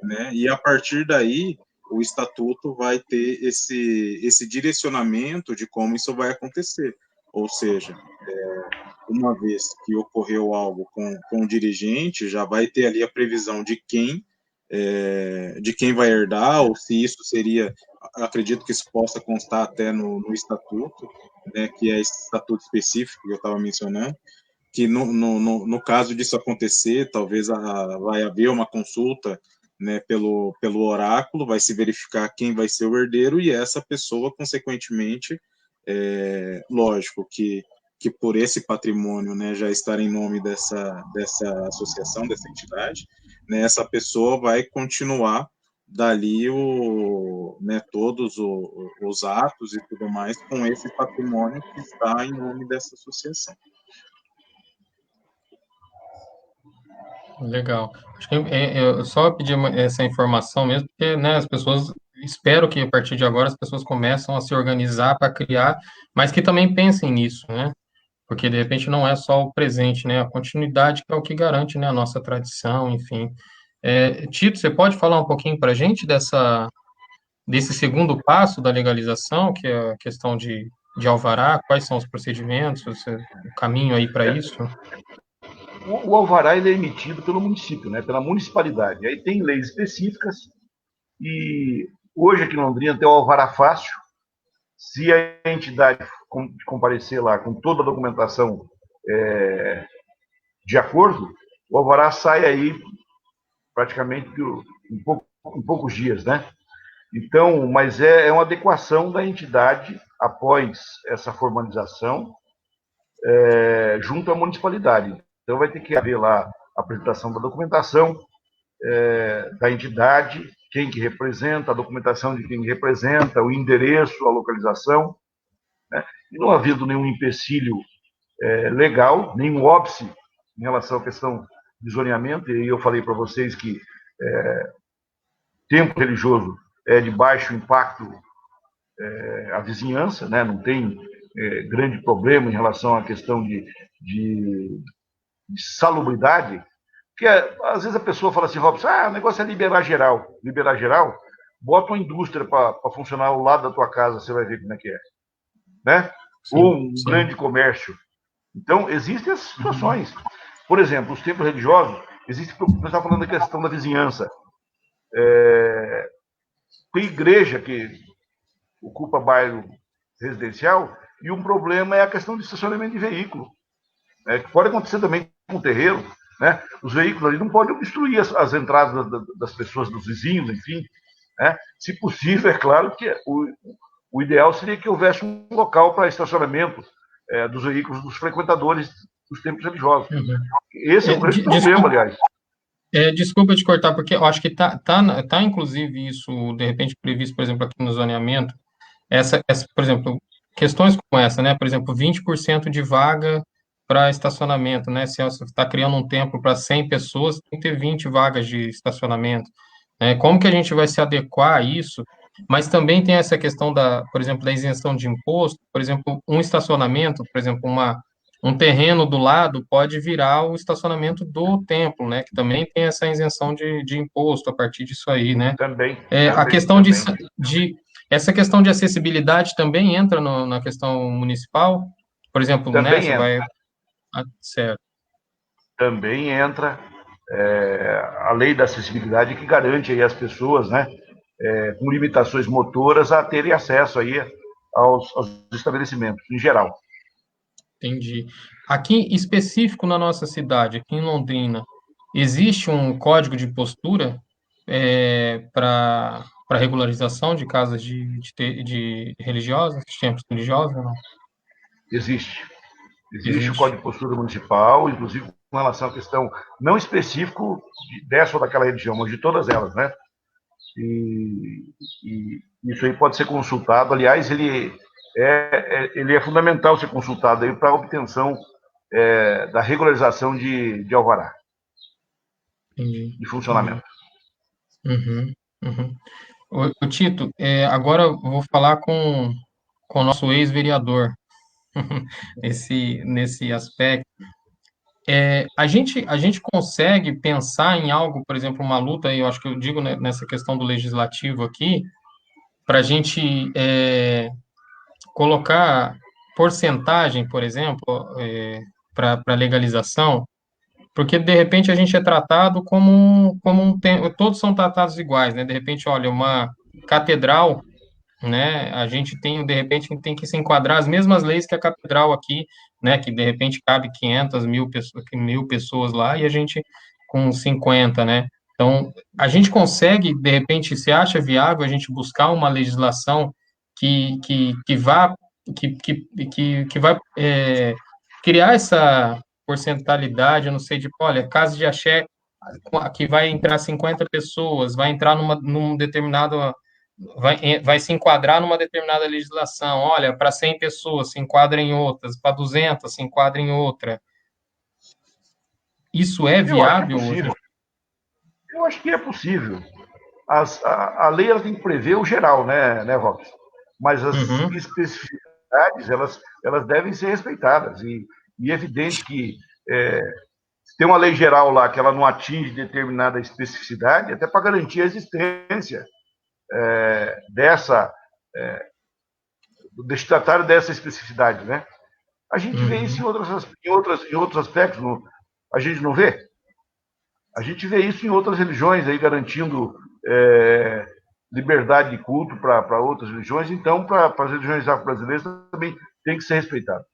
né? E a partir daí o estatuto vai ter esse direcionamento de como isso vai acontecer. Ou seja, uma vez que ocorreu algo com o dirigente, já vai ter ali a previsão de quem vai herdar, ou se isso seria, acredito que isso possa constar até no estatuto, né, que é esse estatuto específico que eu estava mencionando, que no caso disso acontecer, talvez vai haver uma consulta, né, pelo oráculo, vai se verificar quem vai ser o herdeiro, e essa pessoa, consequentemente, lógico que por esse patrimônio, né, já estar em nome dessa associação, dessa entidade, né, essa pessoa vai continuar dali né, todos os atos e tudo mais com esse patrimônio que está em nome dessa associação. Legal. Acho que eu só pedi essa informação mesmo, porque, né, as pessoas, espero que a partir de agora as pessoas começam a se organizar para criar, mas que também pensem nisso, né? Porque de repente não é só o presente, né? A continuidade que é o que garante, né, a nossa tradição, enfim. Tito, você pode falar um pouquinho para a gente desse segundo passo da legalização, que é a questão de alvará, quais são os procedimentos, o caminho aí para isso? O alvará ele é emitido pelo município, né, pela municipalidade. Aí tem leis específicas e hoje aqui em Londrina tem o alvará fácil. Se a entidade comparecer lá com toda a documentação de acordo, o alvará sai aí praticamente em poucos dias, né? Então, mas é uma adequação da entidade após essa formalização junto à municipalidade. Então vai ter que haver lá a apresentação da documentação da entidade, quem que representa, a documentação de quem representa, o endereço, a localização, né? E não havendo nenhum empecilho legal, nenhum óbice em relação à questão de zoneamento, e eu falei para vocês que templo religioso é de baixo impacto à vizinhança, né? Não tem grande problema em relação à questão de salubridade, porque às vezes a pessoa fala assim, Robson, o negócio é liberar geral. Liberar geral, bota uma indústria para funcionar ao lado da tua casa, você vai ver como é que é. Né? Sim, ou um sim. grande comércio. Então, existem as situações. Por exemplo, os templos religiosos, existe, você está falando da questão da vizinhança. Tem igreja que ocupa bairro residencial e um problema é a questão de estacionamento de veículo, que pode acontecer também com o terreiro. Né? Os veículos ali não podem obstruir as entradas das pessoas, dos vizinhos, enfim. Né? Se possível, é claro que o ideal seria que houvesse um local para estacionamento dos veículos dos frequentadores dos templos religiosos. Uhum. Esse é o grande problema, aliás. Desculpa te cortar, porque eu acho que tá inclusive isso, de repente, previsto, por exemplo, aqui no zoneamento, por exemplo, questões como essa, né? Por exemplo, 20% de vaga para estacionamento, né? Se você está criando um templo para 100 pessoas, tem que ter 20 vagas de estacionamento. Como que a gente vai se adequar a isso? Mas também tem essa questão por exemplo, da isenção de imposto. Por exemplo, um estacionamento, por exemplo, um terreno do lado pode virar o estacionamento do templo, né? Que também tem essa isenção de imposto a partir disso aí, né? Também. A questão essa questão de acessibilidade também entra na questão municipal? Por exemplo, também né? Você entra. vai... certo. Também entra a lei da acessibilidade que garante aí as pessoas, né, com limitações motoras a terem acesso aí aos estabelecimentos em geral. Entendi. Aqui, específico na nossa cidade, aqui em Londrina, existe um código de postura para regularização de casas de religiosas, de templos religiosos, ou não? Existe o Código de Postura Municipal, inclusive com relação à questão não específico dessa ou daquela religião, mas de todas elas, né? E isso aí pode ser consultado. Aliás, ele é fundamental ser consultado aí para a obtenção da regularização de alvará. Entendi. De funcionamento. Uhum, uhum. Ô, Tito, agora eu vou falar com o nosso ex-vereador nesse aspecto. A gente consegue pensar em algo, por exemplo, uma luta, eu acho que eu digo nessa questão do legislativo aqui, para a gente colocar porcentagem, por exemplo, para legalização, porque de repente a gente é tratado todos são tratados iguais, né? De repente, olha, uma catedral né? A gente tem, de repente, tem que se enquadrar as mesmas leis que a catedral aqui, né? Que de repente cabe 500 mil pessoas lá e a gente com 50, né? Então, a gente consegue, de repente, se acha viável a gente buscar uma legislação que vá, que vai criar essa porcentualidade, eu não sei, de, olha, casa de axé que vai entrar 50 pessoas, vai entrar num determinado vai se enquadrar numa determinada legislação. Olha, para 100 pessoas se enquadra em outras, para 200 se enquadra em outra. Isso é Eu acho que é viável hoje? possível. Eu acho que é possível. A lei ela tem que prever o geral, né Robson? Mas as especificidades, elas devem ser respeitadas. E é evidente que se tem uma lei geral lá que ela não atinge determinada especificidade, até para garantir a existência dessa, do destinatário dessa especificidade, né? A gente vê isso em outros aspectos, a gente não vê? A gente vê isso em outras religiões, aí garantindo liberdade de culto para outras religiões, então, para as religiões afro-brasileiras também tem que ser respeitado.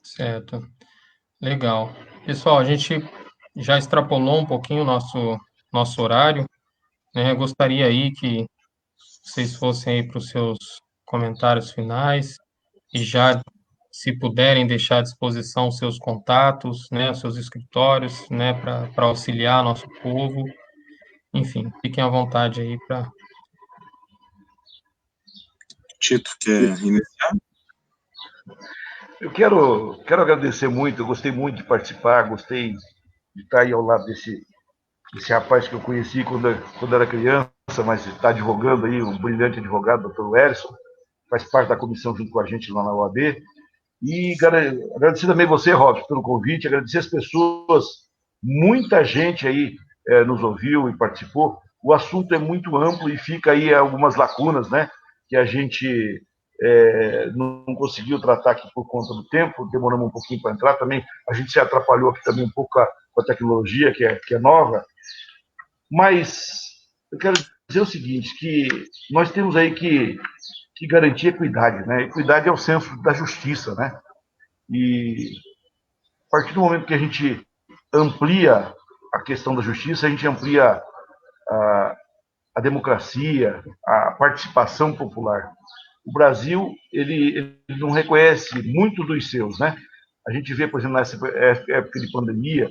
Certo. Legal. Pessoal, a gente já extrapolou um pouquinho o nosso horário, né? Eu gostaria aí que vocês fossem aí para os seus comentários finais e já, se puderem, deixar à disposição os seus contatos, né, os seus escritórios, né, para auxiliar nosso povo. Enfim, fiquem à vontade aí para. Tito, quer iniciar? Eu quero agradecer muito, eu gostei muito de participar, gostei de estar aí ao lado desse rapaz que eu conheci quando era criança, mas está advogando aí, um brilhante advogado, doutor Erison, faz parte da comissão junto com a gente lá na OAB. E agradecer também você, Robson, pelo convite, agradecer as pessoas, muita gente aí nos ouviu e participou. O assunto é muito amplo e fica aí algumas lacunas, né, que a gente não conseguiu tratar aqui por conta do tempo, demoramos um pouquinho para entrar também, a gente se atrapalhou aqui também um pouco com a tecnologia, que é nova, mas eu quero dizer o seguinte, que nós temos aí que garantir equidade, né? Equidade é o senso da justiça, né? E a partir do momento que a gente amplia a questão da justiça, a gente amplia a democracia, a participação popular. O Brasil, ele não reconhece muito dos seus, né? A gente vê, por exemplo, nessa época de pandemia,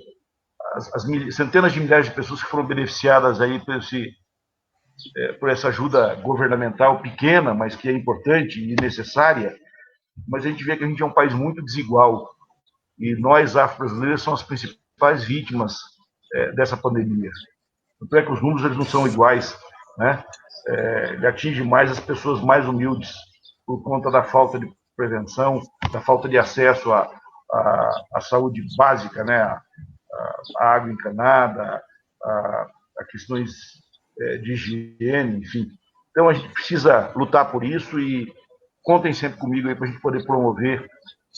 centenas de milhares de pessoas que foram beneficiadas aí por essa ajuda governamental pequena, mas que é importante e necessária, mas a gente vê que a gente é um país muito desigual e nós, afro-brasileiros, somos as principais vítimas dessa pandemia. Tanto é que os números eles não são iguais, né? Ele atinge mais as pessoas mais humildes por conta da falta de prevenção, da falta de acesso à saúde básica, né? A água encanada, a questões de higiene, enfim. Então a gente precisa lutar por isso e contem sempre comigo aí para a gente poder promover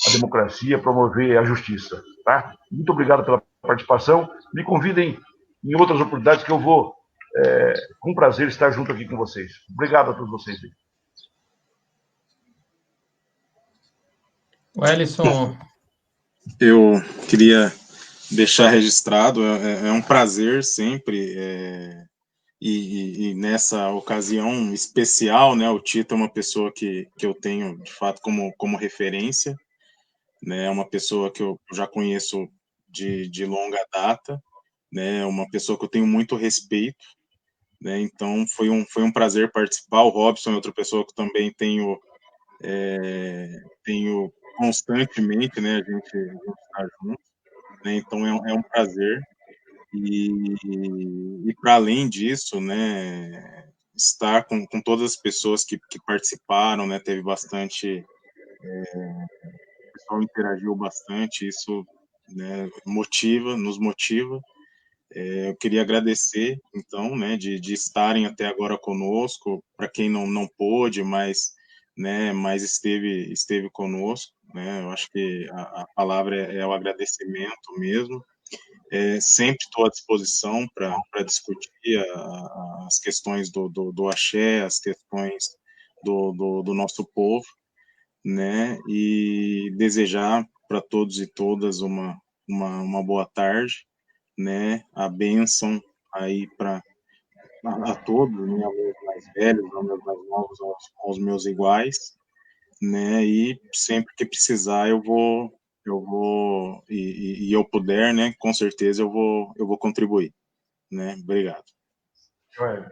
a democracia, promover a justiça, tá? Muito obrigado pela participação. Me convidem em outras oportunidades que eu vou, com prazer, estar junto aqui com vocês. Obrigado a todos vocês. Wellington. Eu queria deixar registrado, é um prazer sempre, e nessa ocasião especial, né, o Tito é uma pessoa que eu tenho, de fato, como referência, né, é uma pessoa que eu já conheço de longa data, né, uma pessoa que eu tenho muito respeito, né, então foi um prazer participar. O Robson é outra pessoa que também tenho constantemente, né, a gente está junto, né, então é um prazer. E para além disso, né, estar com todas as pessoas que participaram, né, teve bastante, o pessoal interagiu bastante, isso, né, nos motiva. Eu queria agradecer, então, né, de estarem até agora conosco, para quem não pôde, mas esteve conosco, né, eu acho que a palavra é o agradecimento mesmo. Sempre estou à disposição para discutir as questões do axé, as questões do nosso povo, né? E desejar para todos e todas uma boa tarde, né? A bênção aí para a todos, né? Aos meus mais velhos, aos meus mais novos, aos meus iguais, né? E sempre que precisar e eu puder, né? Com certeza eu vou contribuir, né? Obrigado. Joel.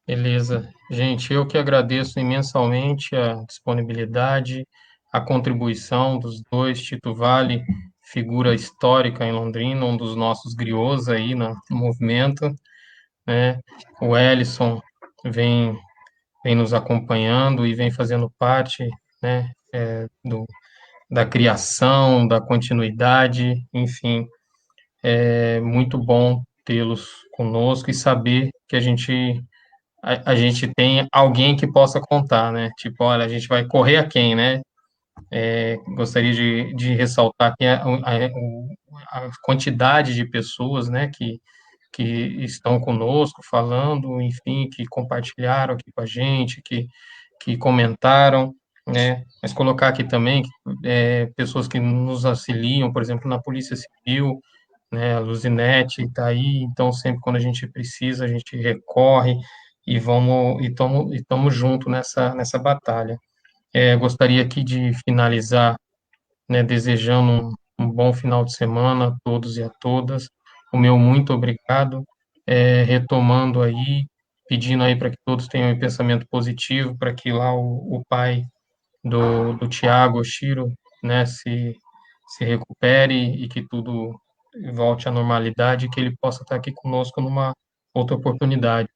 Beleza. Gente, eu que agradeço imensamente a disponibilidade, a contribuição dos dois. Tito Vale, figura histórica em Londrina, um dos nossos griots aí no movimento, né? O Ellison vem, vem nos acompanhando e vem fazendo parte, né, da criação, da continuidade, enfim, é muito bom tê-los conosco e saber que a gente tem alguém que possa contar, né? Tipo, olha, a gente vai correr a quem, né? Gostaria de ressaltar aqui a quantidade de pessoas, né, que estão conosco falando, enfim, que compartilharam aqui com a gente, que comentaram, né? Mas colocar aqui também pessoas que nos auxiliam, por exemplo, na Polícia Civil, né? A Luzinete está aí, então sempre quando a gente precisa, a gente recorre e vamos e estamos junto nessa batalha. Gostaria aqui de finalizar, né, desejando um bom final de semana a todos e a todas. O meu muito obrigado, retomando aí, pedindo aí para que todos tenham um pensamento positivo, para que lá o pai do Tiago, o Shiro, né, se recupere e que tudo volte à normalidade, e que ele possa estar aqui conosco numa outra oportunidade.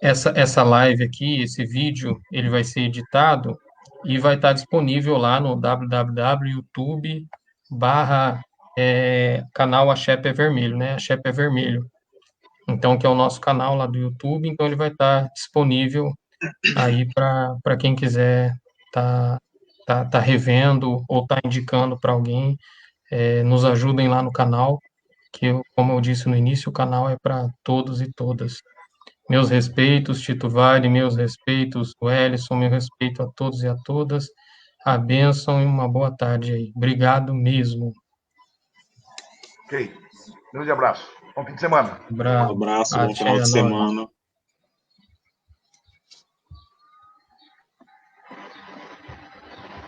Essa live aqui, esse vídeo, ele vai ser editado e vai estar disponível lá no www.youtube barra canal A Chepe é Vermelho, né? A Chepe é Vermelho. Então, que é o nosso canal lá do YouTube, então ele vai estar disponível aí para quem quiser tá revendo ou tá indicando para alguém, nos ajudem lá no canal, que como eu disse no início, o canal é para todos e todas. Meus respeitos, Tito Vale, meus respeitos, Wellison, meu respeito a todos e a todas. A bênção e uma boa tarde aí. Obrigado mesmo. Ok. Grande abraço. Bom fim de semana. Um abraço, bom final Axé de a nós. semana.